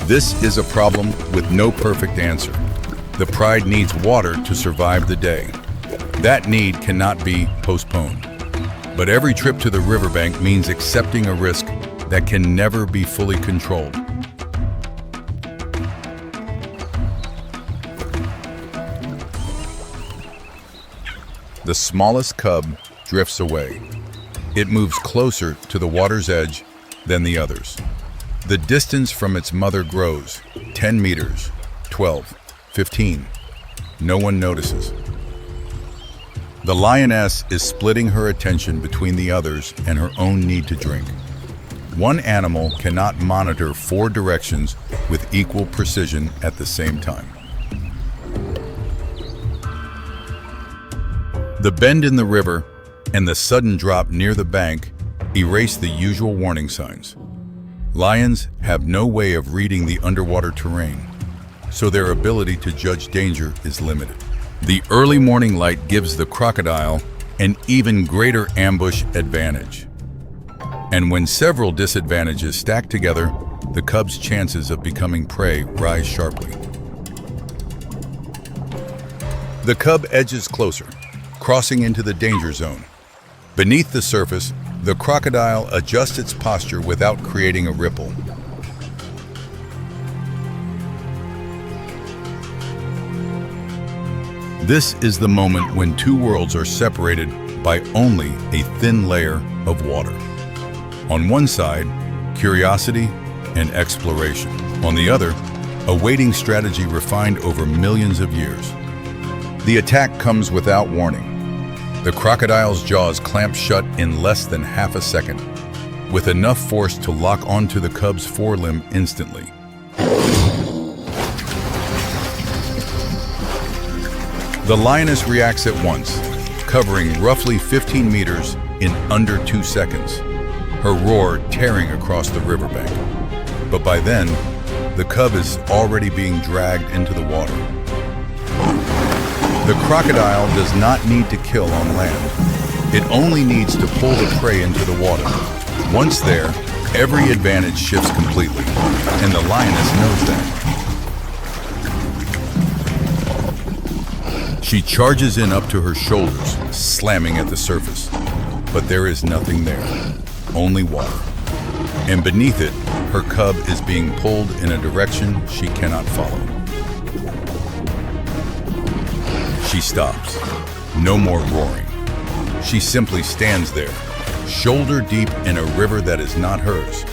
This is a problem with no perfect answer. The pride needs water to survive the day. That need cannot be postponed. But every trip to the riverbank means accepting a risk that can never be fully controlled. The smallest cub drifts away. It moves closer to the water's edge than the others. The distance from its mother grows, 10 meters, 12, 15. No one notices. The lioness is splitting her attention between the others and her own need to drink. One animal cannot monitor 4 directions with equal precision at the same time. The bend in the river and the sudden drop near the bank erase the usual warning signs. Lions have no way of reading the underwater terrain, so their ability to judge danger is limited. The early morning light gives the crocodile an even greater ambush advantage. And when several disadvantages stack together, the cub's chances of becoming prey rise sharply. The cub edges closer, crossing into the danger zone. Beneath the surface, the crocodile adjusts its posture without creating a ripple. This is the moment when two worlds are separated by only a thin layer of water. On one side, curiosity and exploration. On the other, a waiting strategy refined over millions of years. The attack comes without warning. The crocodile's jaws clamp shut in less than half a second, with enough force to lock onto the cub's forelimb instantly. The lioness reacts at once, covering roughly 15 meters in under 2 seconds, her roar tearing across the riverbank. But by then, the cub is already being dragged into the water. The crocodile does not need to kill on land. It only needs to pull the prey into the water. Once there, every advantage shifts completely, and the lioness knows that. She charges in up to her shoulders, slamming at the surface. But there is nothing there, only water. And beneath it, her cub is being pulled in a direction she cannot follow. She stops. No more roaring. She simply stands there, shoulder deep in a river that is not hers,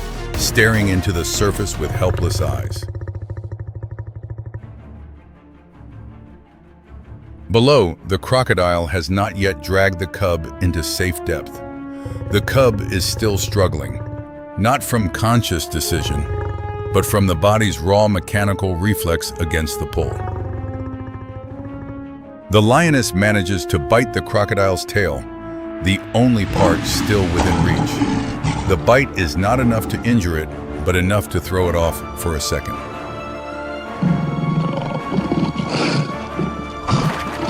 staring into the surface with helpless eyes. Below, the crocodile has not yet dragged the cub into safe depth. The cub is still struggling, not from conscious decision, but from the body's raw mechanical reflex against the pull. The lioness manages to bite the crocodile's tail, the only part still within reach. The bite is not enough to injure it, but enough to throw it off for a second.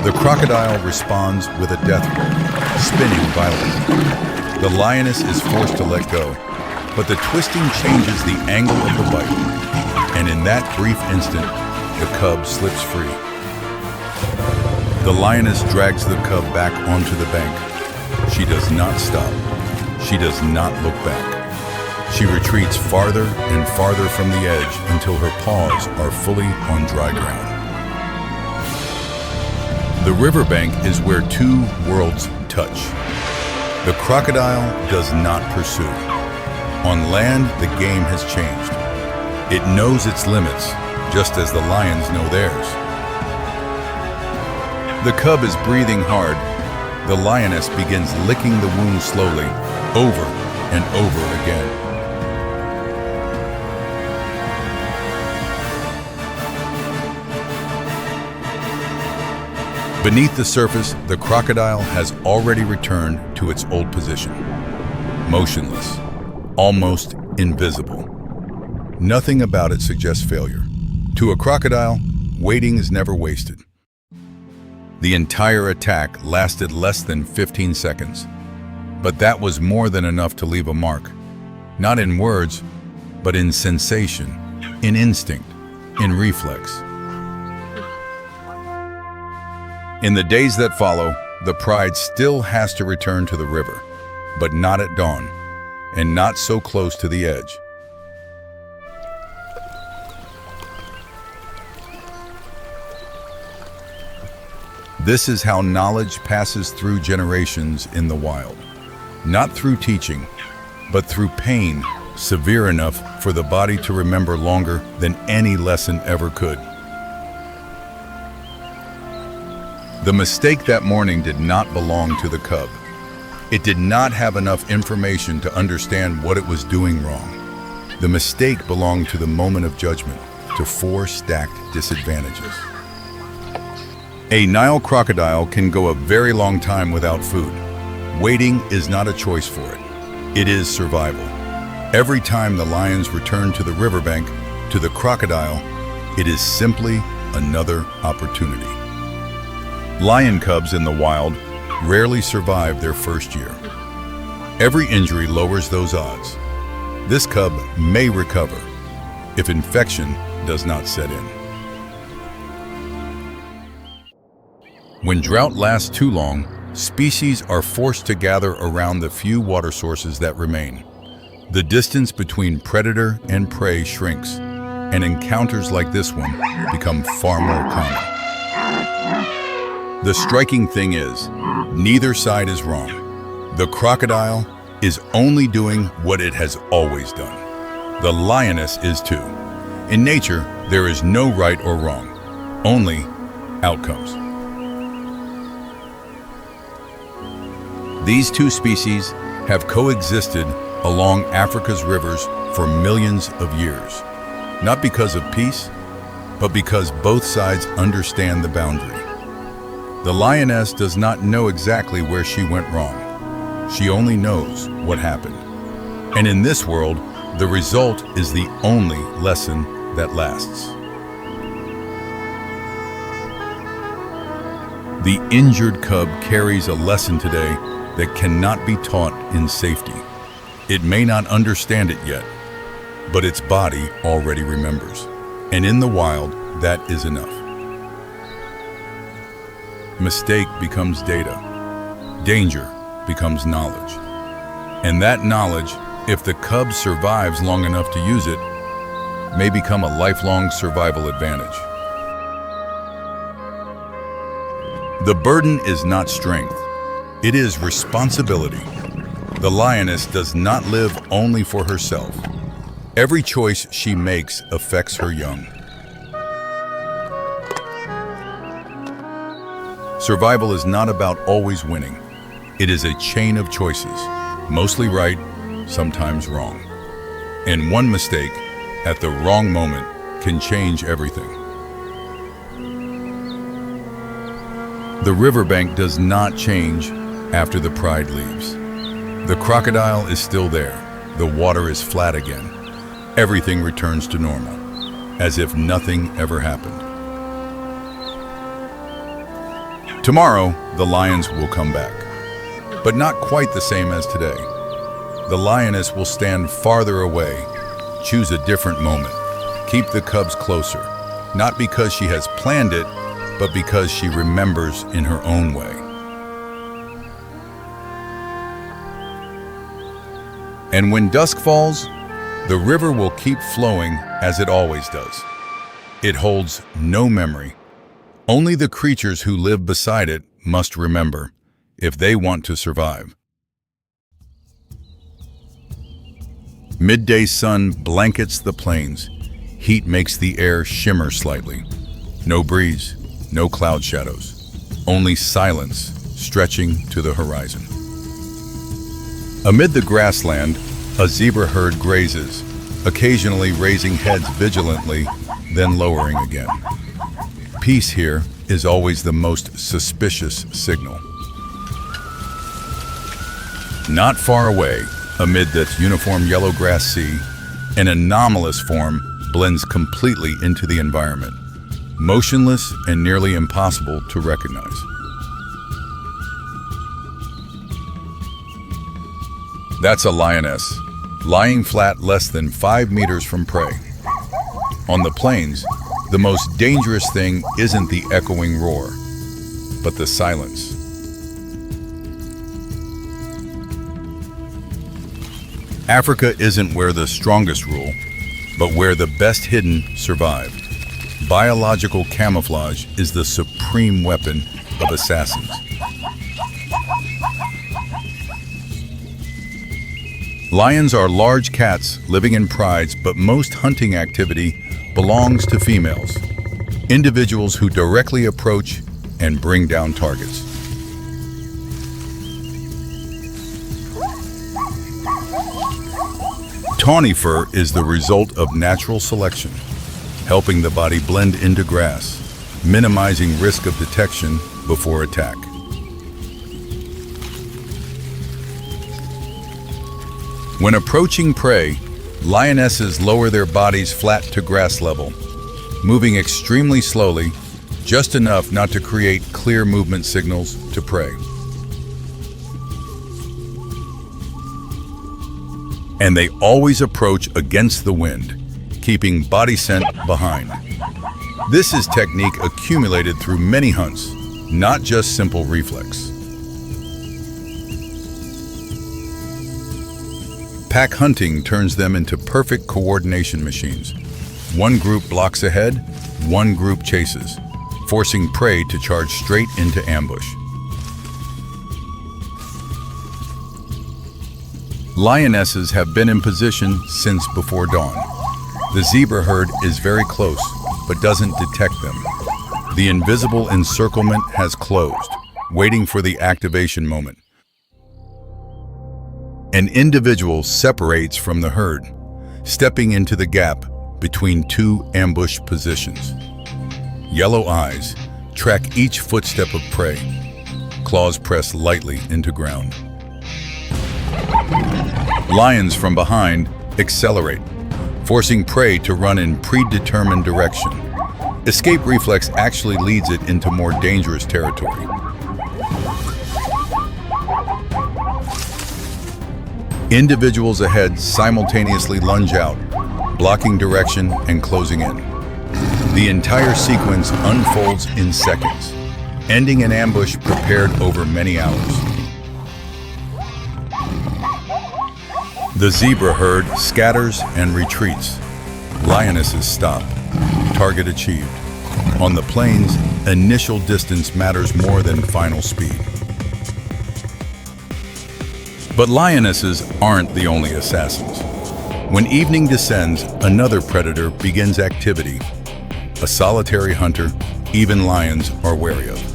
The crocodile responds with a death roll, spinning violently. The lioness is forced to let go, but the twisting changes the angle of the bite, and in that brief instant, the cub slips free. The lioness drags the cub back onto the bank. She does not stop. She does not look back. She retreats farther and farther from the edge until her paws are fully on dry ground. The riverbank is where two worlds touch. The crocodile does not pursue. On land, the game has changed. It knows its limits, just as the lions know theirs. The cub is breathing hard. The lioness begins licking the wound slowly, over and over again. Beneath the surface, the crocodile has already returned to its old position. Motionless, almost invisible. Nothing about it suggests failure. To a crocodile, waiting is never wasted. The entire attack lasted less than 15 seconds. But that was more than enough to leave a mark. Not in words, but in sensation, in instinct, in reflex. In the days that follow, the pride still has to return to the river, but not at dawn, and not so close to the edge. This is how knowledge passes through generations in the wild. Not through teaching, but through pain severe enough for the body to remember longer than any lesson ever could. The mistake that morning did not belong to the cub. It did not have enough information to understand what it was doing wrong. The mistake belonged to the moment of judgment, to 4 stacked disadvantages. A Nile crocodile can go a very long time without food. Waiting is not a choice for it. It is survival. Every time the lions return to the riverbank, to the crocodile, it is simply another opportunity. Lion cubs in the wild rarely survive their first year. Every injury lowers those odds. This cub may recover if infection does not set in. When drought lasts too long, species are forced to gather around the few water sources that remain. The distance between predator and prey shrinks, and encounters like this one become far more common. The striking thing is, neither side is wrong. The crocodile is only doing what it has always done. The lioness is too. In nature, there is no right or wrong, only outcomes. These two species have coexisted along Africa's rivers for millions of years, not because of peace, but because both sides understand the boundary. The lioness does not know exactly where she went wrong. She only knows what happened. And in this world, the result is the only lesson that lasts. The injured cub carries a lesson today that cannot be taught in safety. It may not understand it yet, but its body already remembers. And in the wild, that is enough. Mistake becomes data. Danger becomes knowledge. And that knowledge, if the cub survives long enough to use it, may become a lifelong survival advantage. The burden is not strength. It is responsibility. The lioness does not live only for herself. Every choice she makes affects her young. Survival is not about always winning. It is a chain of choices, mostly right, sometimes wrong. And one mistake at the wrong moment can change everything. The riverbank does not change after the pride leaves. The crocodile is still there. The water is flat again. Everything returns to normal, as if nothing ever happened. Tomorrow, the lions will come back, but not quite the same as today. The lioness will stand farther away, choose a different moment, keep the cubs closer, not because she has planned it, but because she remembers in her own way. And when dusk falls, the river will keep flowing as it always does. It holds no memory. Only the creatures who live beside it must remember. if they want to survive. Midday sun blankets the plains. Heat makes the air shimmer slightly. No breeze, no cloud shadows, only silence stretching to the horizon. Amid the grassland, a zebra herd grazes, occasionally raising heads vigilantly, then lowering again. Peace here is always the most suspicious signal. Not far away, amid that uniform yellow grass sea, an anomalous form blends completely into the environment, motionless and nearly impossible to recognize. That's a lioness, lying flat less than 5 meters from prey. On the plains, the most dangerous thing isn't the echoing roar, but the silence. Africa isn't where the strongest rule, but where the best hidden survive. Biological camouflage is the supreme weapon of assassins. Lions are large cats living in prides, but most hunting activity belongs to females, individuals who directly approach and bring down targets. Tawny fur is the result of natural selection, helping the body blend into grass, minimizing risk of detection before attack. When approaching prey, lionesses lower their bodies flat to grass level, moving extremely slowly, just enough not to create clear movement signals to prey. And they always approach against the wind, keeping body scent behind. This is technique accumulated through many hunts, not just simple reflex. Pack hunting turns them into perfect coordination machines. One group blocks ahead, one group chases, forcing prey to charge straight into ambush. Lionesses have been in position since before dawn. The zebra herd is very close, but doesn't detect them. The invisible encirclement has closed, waiting for the activation moment. An individual separates from the herd, stepping into the gap between two ambush positions. Yellow eyes track each footstep of prey. Claws press lightly into ground. Lions from behind accelerate, forcing prey to run in predetermined direction. Escape reflex actually leads it into more dangerous territory. Individuals ahead simultaneously lunge out, blocking direction and closing in. The entire sequence unfolds in seconds, ending an ambush prepared over many hours. The zebra herd scatters and retreats. Lionesses stop. Target achieved. On the plains, initial distance matters more than final speed. But lionesses aren't the only assassins. When evening descends, another predator begins activity. A solitary hunter even lions are wary of.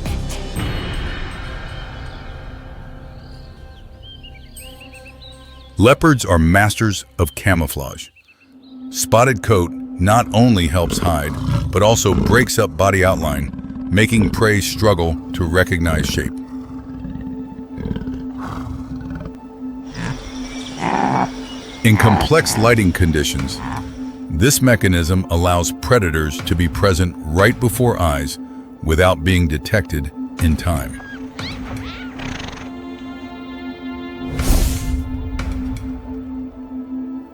Leopards are masters of camouflage. Spotted coat not only helps hide, but also breaks up body outline, making prey struggle to recognize shape. In complex lighting conditions, this mechanism allows predators to be present right before eyes without being detected in time.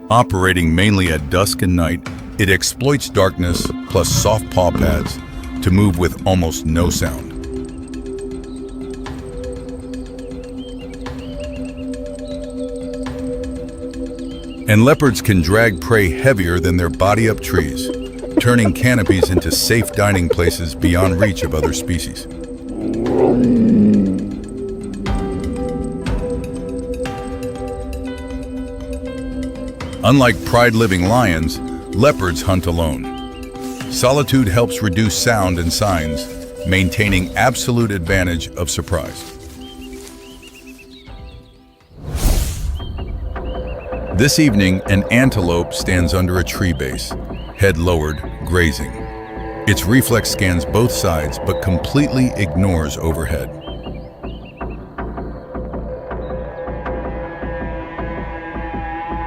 Operating mainly at dusk and night, it exploits darkness plus soft paw pads to move with almost no sound. And leopards can drag prey heavier than their body up trees, turning canopies into safe dining places beyond reach of other species. Unlike pride-living lions, leopards hunt alone. Solitude helps reduce sound and signs, maintaining absolute advantage of surprise. This evening, an antelope stands under a tree base, head lowered, grazing. Its reflex scans both sides but completely ignores overhead.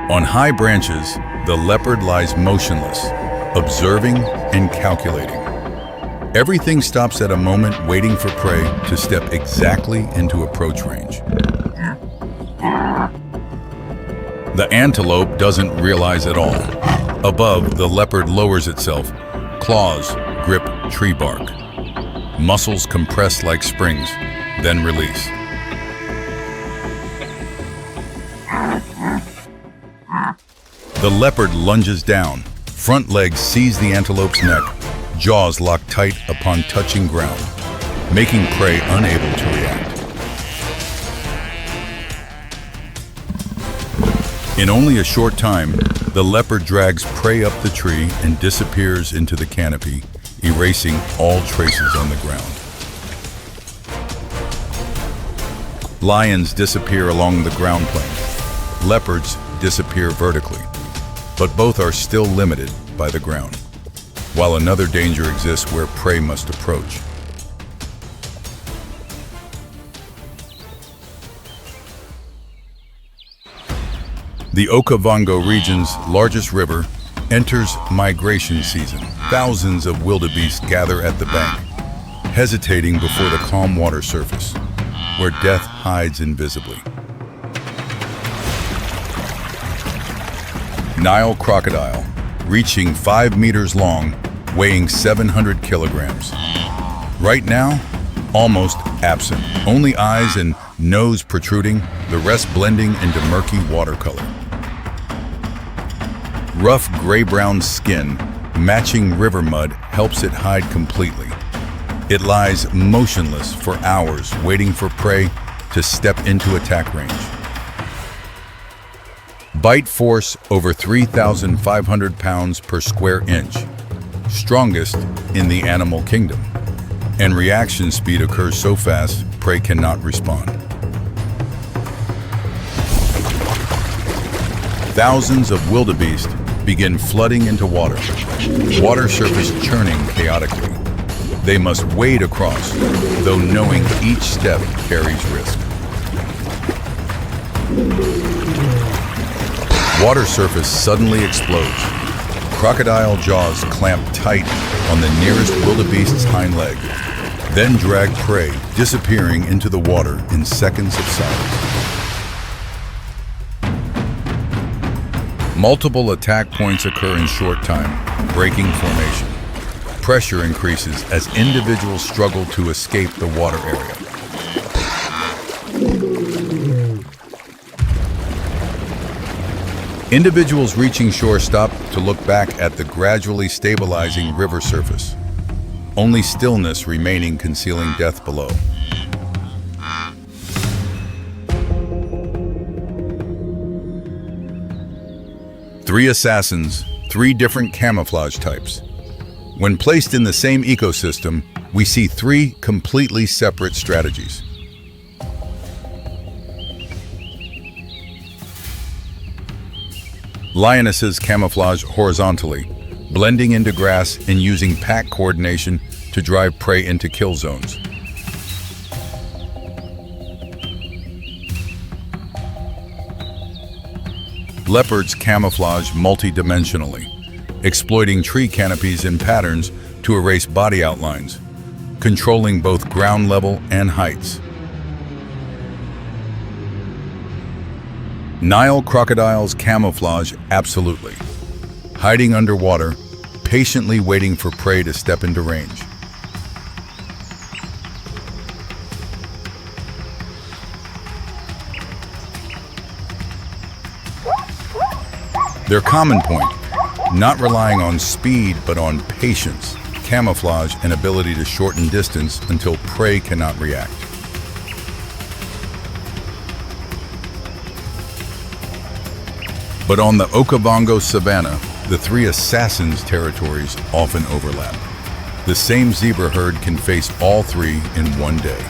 On high branches, the leopard lies motionless, observing and calculating. Everything stops at a moment, waiting for prey to step exactly into approach range. The antelope doesn't realize at all. Above, the leopard lowers itself. Claws grip tree bark. Muscles compress like springs, then release. The leopard lunges down. Front legs seize the antelope's neck. Jaws lock tight upon touching ground, making prey unable to react. In only a short time, the leopard drags prey up the tree and disappears into the canopy, erasing all traces on the ground. Lions disappear along the ground plane. Leopards disappear vertically, but both are still limited by the ground, while another danger exists where prey must approach. The Okavango region's largest river enters migration season. Thousands of wildebeest gather at the bank, hesitating before the calm water surface, where death hides invisibly. Nile crocodile, reaching 5 meters long, weighing 700 kilograms. Right now, almost absent. Only eyes and nose protruding, the rest blending into murky watercolor. Rough gray-brown skin, matching river mud, helps it hide completely. It lies motionless for hours, waiting for prey to step into attack range. Bite force over 3,500 pounds per square inch, strongest in the animal kingdom. And reaction speed occurs so fast, prey cannot respond. Thousands of wildebeest begin flooding into water surface churning chaotically. They must wade across, though knowing each step carries risk. Water surface suddenly explodes. Crocodile jaws clamp tight on the nearest wildebeest's hind leg, then drag prey, disappearing into the water in seconds of silence. Multiple attack points occur in short time, breaking formation. Pressure increases as individuals struggle to escape the water area. Individuals reaching shore stop to look back at the gradually stabilizing river surface. Only stillness remaining, concealing death below. Three assassins, three different camouflage types. When placed in the same ecosystem, we see three completely separate strategies. Lionesses camouflage horizontally, blending into grass and using pack coordination to drive prey into kill zones. Leopards camouflage multidimensionally, exploiting tree canopies and patterns to erase body outlines, controlling both ground level and heights. Nile crocodiles camouflage absolutely, hiding underwater, patiently waiting for prey to step into range. Their common point, not relying on speed but on patience, camouflage, and ability to shorten distance until prey cannot react. But on the Okavango savanna, the three assassins' territories often overlap. The same zebra herd can face all three in one day.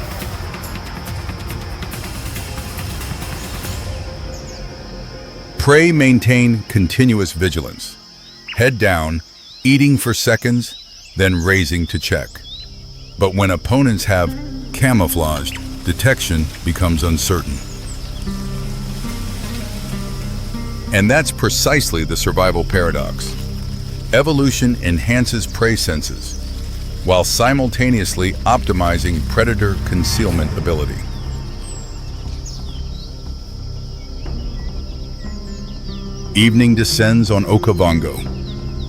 Prey maintain continuous vigilance. Head down, eating for seconds, then raising to check. But when opponents have camouflaged, detection becomes uncertain. And that's precisely the survival paradox. Evolution enhances prey senses, while simultaneously optimizing predator concealment ability. Evening descends on Okavango.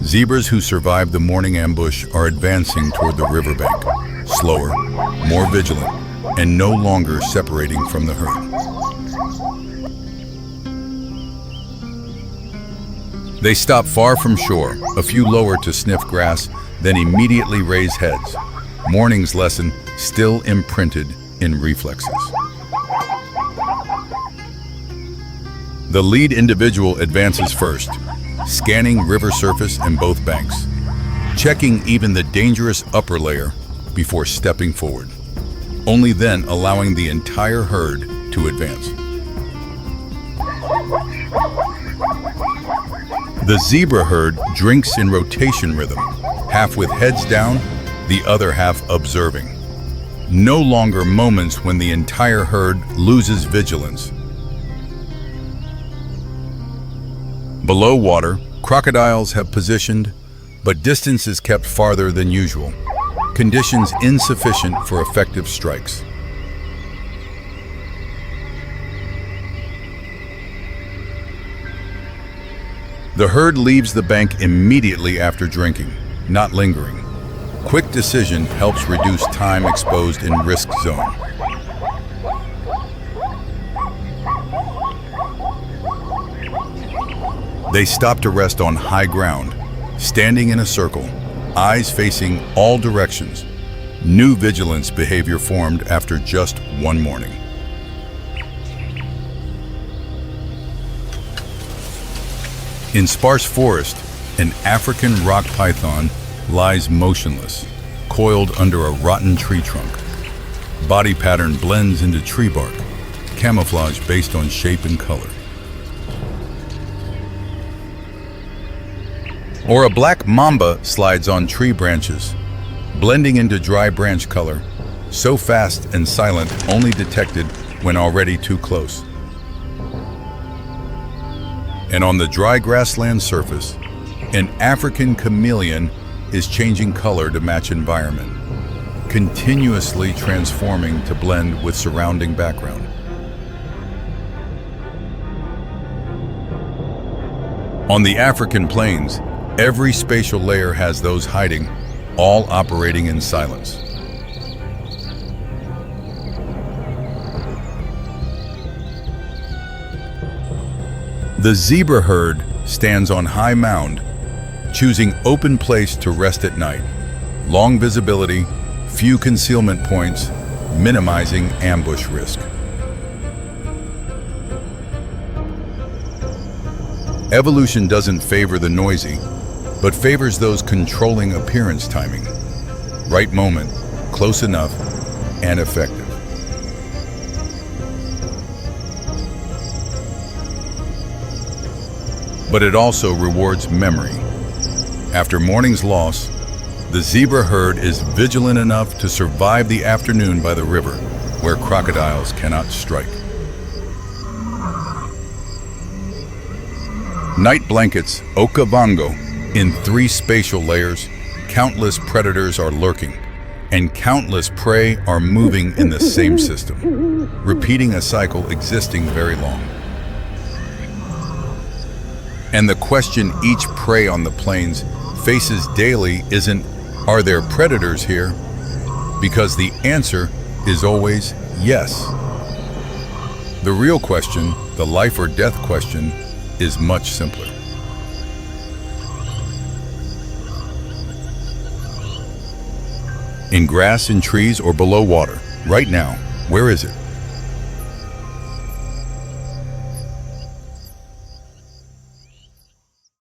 Zebras who survived the morning ambush are advancing toward the riverbank, slower, more vigilant, and no longer separating from the herd. They stop far from shore, a few lower to sniff grass, then immediately raise heads. Morning's lesson still imprinted in reflexes. The lead individual advances first, scanning river surface and both banks, checking even the dangerous upper layer before stepping forward, only then allowing the entire herd to advance. The zebra herd drinks in rotation rhythm, half with heads down, the other half observing. No longer moments when the entire herd loses vigilance. Below water, crocodiles have positioned, but distance is kept farther than usual. Conditions insufficient for effective strikes. The herd leaves the bank immediately after drinking, not lingering. Quick decision helps reduce time exposed in risk zone. They stop to rest on high ground, standing in a circle, eyes facing all directions. New vigilance behavior formed after just one morning. In sparse forest, an African rock python lies motionless, coiled under a rotten tree trunk. Body pattern blends into tree bark, camouflage based on shape and color. Or a black mamba slides on tree branches, blending into dry branch color, so fast and silent only detected when already too close. And on the dry grassland surface, an African chameleon is changing color to match environment, continuously transforming to blend with surrounding background. On the African plains, every spatial layer has those hiding, all operating in silence. The zebra herd stands on high mound, choosing open place to rest at night. Long visibility, few concealment points, minimizing ambush risk. Evolution doesn't favor the noisy, but favors those controlling appearance timing. Right moment, close enough, and effective. But it also rewards memory. After morning's loss, the zebra herd is vigilant enough to survive the afternoon by the river, where crocodiles cannot strike. Night blankets Okavango in 3 spatial layers. Countless predators are lurking, and countless prey are moving in the same system, repeating a cycle existing very long. And the question each prey on the plains faces daily isn't, are there predators here? Because the answer is always yes. The real question, the life or death question, is much simpler. In grass, in trees, or below water, right now, where is it?